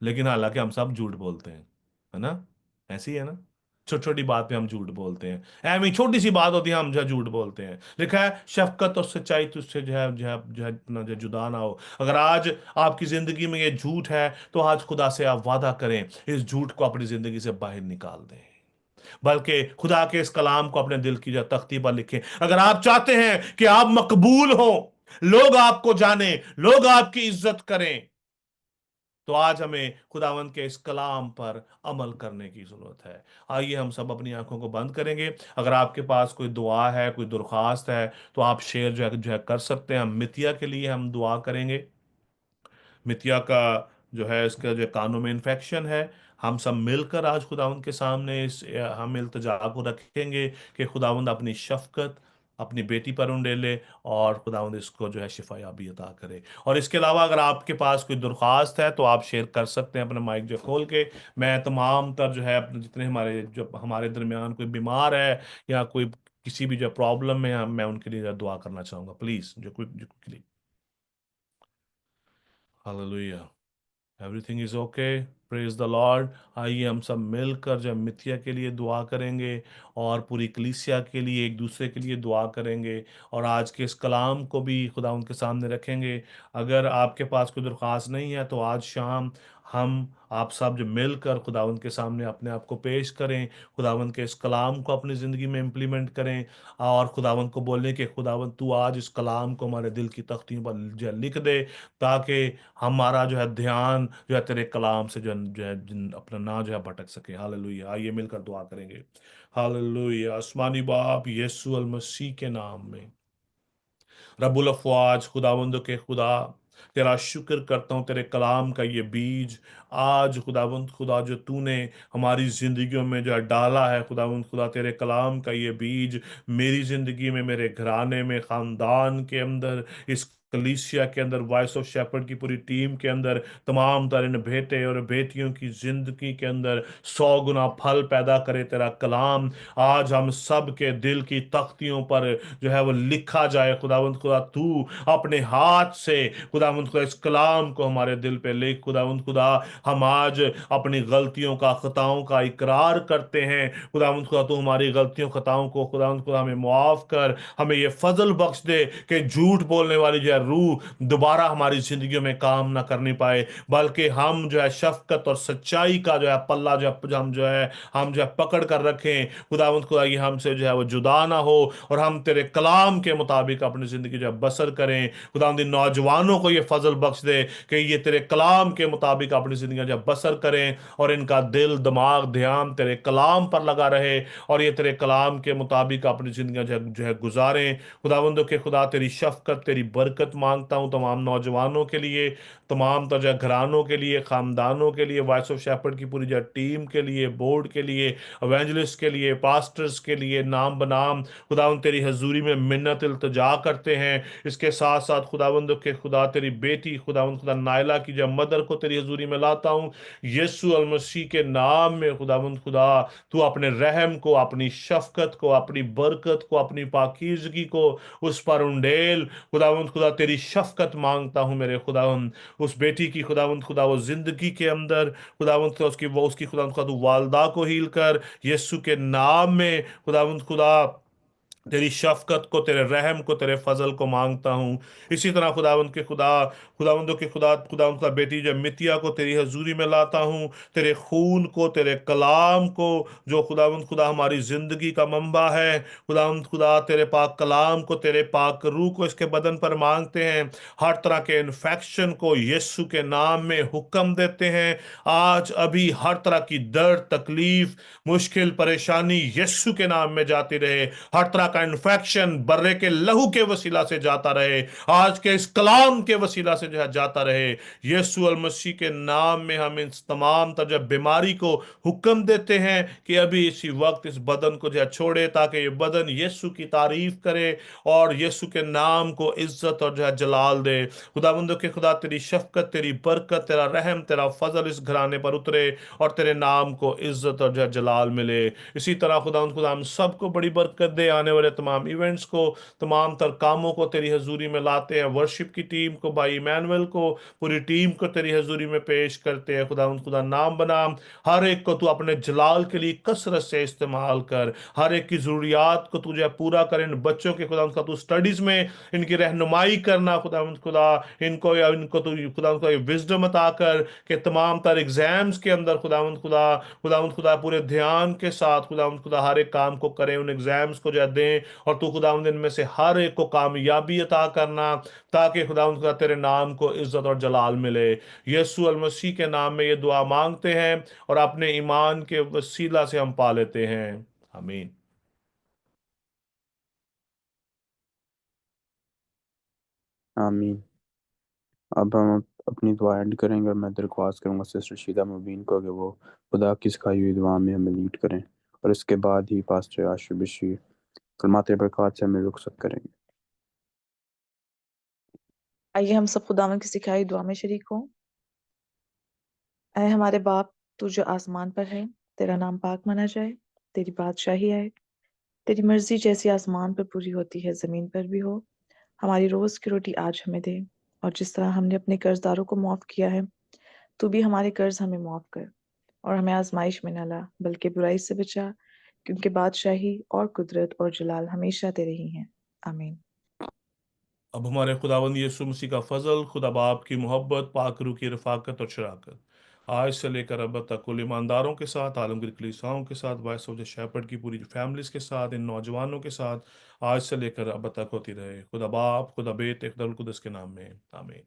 लेकिन हालांकि हम सब झूठ बोलते हैं, है ना? ऐसी ही है ना? छोटी छोटी बात पे हम झूठ बोलते हैं, ऐਵੇਂ ही छोटी सी बात होती है हम जो है झूठ बोलते हैं। लिखा है शफकत और सच्चाई तुझसे जो है इतना जो जुदा ना हो। अगर आज आपकी जिंदगी में ये झूठ है, तो आज खुदा से आप वादा करें, इस झूठ को अपनी जिंदगी से बाहर निकाल दें, बल्कि खुदा के इस कलाम को अपने दिल की जो तख्ती पर लिखें। अगर आप चाहते हैं कि आप मकबूल हो, लोग आपको जाने, लोग आपकी इज्जत करें, तो आज हमें खुदावंद के इस कलाम पर अमल करने की जरूरत है। आइए हम सब अपनी आंखों को बंद करेंगे। अगर आपके पास कोई दुआ है, कोई दरख्वास्त है, तो आप शेयर जो है कर सकते हैं। हम मितिया के लिए हम दुआ करेंगे। मितिया का जो है, इसका जो कानों में इन्फेक्शन है, हम सब मिलकर आज खुदावंद के सामने इस हम इल्तिजा को रखेंगे कि खुदावंद अपनी शफकत अपनी बेटी पर उंडेले, और खुदावंद इसको जो है शिफायाबी अता करे। और इसके अलावा अगर आपके पास कोई दरख्वास्त है, तो आप शेयर कर सकते हैं अपना माइक जो खोल के। मैं तमाम तर जो है अपने जितने हमारे दरमियान कोई बीमार है या कोई किसी भी जो प्रॉब्लम में है, मैं उनके लिए दुआ करना चाहूंगा। प्लीज जो quickly. Hallelujah. Everything is okay, praise the Lord. आइए हम सब मिलकर जब मिथिया के लिए दुआ करेंगे, और पूरी कलीसिया के लिए, एक दूसरे के लिए दुआ करेंगे, और आज के इस कलाम को भी खुदा उनके सामने रखेंगे। अगर आपके पास कोई दरख्वास्त नहीं है, तो आज शाम हम आप सब जो मिलकर खुदावंद के सामने अपने आप को पेश करें, खुदावंद के इस कलाम को अपनी ज़िंदगी में इम्प्लीमेंट करें, और खुदावंद को बोलें कि खुदावंद तू आज इस कलाम को हमारे दिल की तख्तियों पर जो है लिख दे, ताकि हमारा जो है ध्यान जो है तेरे कलाम से अपना ना जो है भटक सके। हालेलुया। आइए मिलकर दुआ करेंगे। हालेलुया। आसमानी बाप यीशु अल मसीह के नाम में, रब्बुल अफ़वाज खुदावंद के खुदा, तेरा शुक्र करता हूँ तेरे कलाम का ये बीज आज खुदावंद खुदा जो तूने हमारी ज़िंदगियों में जो है डाला है खुदावंद खुदा, तेरे कलाम का ये बीज मेरी ज़िंदगी में, मेरे घराने में, ख़ानदान के अंदर, इस कलीसिया के अंदर, वॉइस ऑफ शेपर्ड की पूरी टीम के अंदर, तमाम तरीन बेटे और बेटियों की ज़िंदगी के अंदर 100 गुना फल पैदा करे तेरा कलाम। आज हम सब के दिल की तख्तियों पर जो है वो लिखा जाए खुदावंद खुदा, तू अपने हाथ से खुदावंद खुदा इस कलाम को हमारे दिल पे लिख खुदावंद खुदा। हम आज अपनी गलतियों का, खताओं का इकरार करते हैं खुदावंद खुदा, तू हमारी गलतियों खताओं को खुदावंद खुदा हमें मुआफ कर, हमें ये फजल बख्श दे कि झूठ बोलने वाली जो है रूह दोबारा हमारी जिंदगियों में काम ना करनी पाए, बल्कि हम जो है शफकत और सच्चाई का जो है पल्ला जो है हम जो है पकड़ कर रखें खुदावंद खुदा, ये हमसे जो है वो जुदा ना हो और हम तेरे कलाम के मुताबिक अपनी ज़िंदगी जो है बसर करें। खुदावंद इन नौजवानों को ये फजल बख्श दे कि ये तेरे कलाम के मुताबिक अपनी ज़िंदगी जो है बसर करें और इनका दिल, दिमाग, ध्यान तेरे कलाम पर लगा रहे और ये तेरे कलाम के मुताबिक अपनी ज़िंदगी जो है गुजारें। खुदावंदों के खुदा, तेरी शफकत, तेरी बरकत मांगता हूँ तमाम नौजवानों के लिए, तमाम जो घरानों के लिए, ख़ानदानों के लिए, वॉइस ऑफ शेपर्ड की पूरी जो टीम के लिए, बोर्ड के लिए, एवेंजलिस्ट के लिए, पास्टर्स के लिए, नाम बनाम खुदावंद तेरी हजूरी में मिन्नत इल्तिजा करते हैं। इसके साथ साथ खुदावंद के खुदा, तेरी बेटी खुदावंद खुदा नायला की जब मदर को तेरी हजूरी में लाता हूँ यीशु अल मसीह के नाम में खुदावंद खुदा, तू अपने रहम को, अपनी शफकत को, अपनी बरकत को, अपनी पाकीज़गी को उस पर उंडेल। खुदावंद खुदा, तेरी शफकत मांगता हूँ मेरे खुदावंद, उस बेटी की खुदावंद खुदा वो जिंदगी के अंदर खुदावंद खुदा उसकी खुदावंद खुदा तू वालदा को हील कर यीशु के नाम में। खुदावंद खुदा, तेरी शफकत को, तेरे रहम को, तेरे फजल को मांगता हूँ। इसी तरह खुदावंद के खुदा, खुदावंदों के खुदा, खुदावंद का बेटी जब मितिया को तेरी हजूरी में लाता हूँ, तेरे खून को, तेरे कलाम को, जो खुदावंद खुदा हमारी ज़िंदगी का मंबा है, खुदावंद खुदा तेरे पाक कलाम को, तेरे पाक रूह को इसके बदन पर मांगते हैं। हर तरह के इन्फेक्शन को यीशु के नाम में हुक्म देते हैं। आज अभी हर तरह की दर्द, तकलीफ, मुश्किल, परेशानी यीशु के नाम में जाती रहे। हर तरह का इन्फेक्शन बर्रे के लहू के वसीला से जाता रहे, आज के इस कलाम के वसीला से जो है जाता रहे। यीशु अल मसीह के नाम में हम इस तमाम तरह बीमारी को हुक्म देते हैं कि अभी इसी वक्त इस बदन को जो है छोड़े, ताकि ये बदन यीशु की तारीफ करे और यीशु के नाम को इज्जत और जो है जलाल दे। खुदावंदों के खुदा, तेरी शफकत, तेरी बरकत, तेरा रहम, तेरा फजल इस घराने पर उतरे और तेरे नाम को इज्जत और जो है जलाल मिले। इसी तरह खुदावंद खुदा हम सबको बड़ी बरकत दे। आने वाले तमाम इवेंट्स को, तमाम तर कामों को तेरी हजूरी में लाते हैं। वर्शिप की टीम को, भाई इमैनुअल को, पूरी टीम को तेरी हजूरी में पेश करते हैं। खुदावंद खुदा, नाम बनाम हर एक को तू अपने जलाल के लिए कसरत से इस्तेमाल कर, हर एक की ज़रूरियात को तुझे पूरा कर। इन बच्चों के खुदावंद खुदा तू स्टडीज़ में इनकी रहनुमाई करना खुदावंद खुदा, इनको तू खुदावंद खुदा विजडम अता कर कि तमाम तर एग्जाम्स के अंदर खुदावंद खुदा पूरे ध्यान के साथ खुदावंद खुदा हर एक काम को करें, उन एग्जाम्स को जो दें और तू खुदावंद इनमें से हर एक को कामयाबी अता करना, ताकि खुदावंद खुदा तेरे नाम को इज्जत और जलाल मिले। यीशु अल मसीह के नाम में ये दुआ मांगते हैं और अपने ईमान के वसीला से हम पा लेते हैं। आमीन। आमीन। अब हम अपनी दुआ एंड करेंगे और मैं दरख्वास्त करूंगा सिस्टर शीदा मुबीन को कि वो खुदा की सिखाई हुई दुआ में हमें लीड करें, और इसके बाद ही पास्टर आशु बशीर कलमात बरकत से हमें रुखसत करेंगे। आइए हम सब खुदावन की सिखाई दुआ में शरीक हों। ऐ हमारे बाप, तू जो आसमान पर है, तेरा नाम पाक माना जाए, तेरी बादशाही आए, तेरी मर्जी जैसी आसमान पर पूरी होती है जमीन पर भी हो। हमारी रोज की रोटी आज हमें दे, और जिस तरह हमने अपने कर्जदारों को माफ किया है, तू भी हमारे कर्ज हमें माफ कर, और हमें आजमाइश में न ला, बल्कि बुराई से बचा, क्योंकि बादशाही और कुदरत और जलाल हमेशा तेरे ही हैं। आमीन। अब हमारे खुदावंद यीशु मसीह का फजल, खुदा बाप की मोहब्बत, पाक रूह की रफाकत और शराकत आज से लेकर अब तक कुल ईमानदारों के साथ, आलमगीर कलीसियाओं के साथ, वॉइस ऑफ द शेपर्ड की पूरी फैमिलीज के साथ, इन नौजवानों के साथ आज से लेकर अब तक होती रहे। खुदा बाप, खुदा बेटे, खुदा रुल कुदस के नाम में आमीन।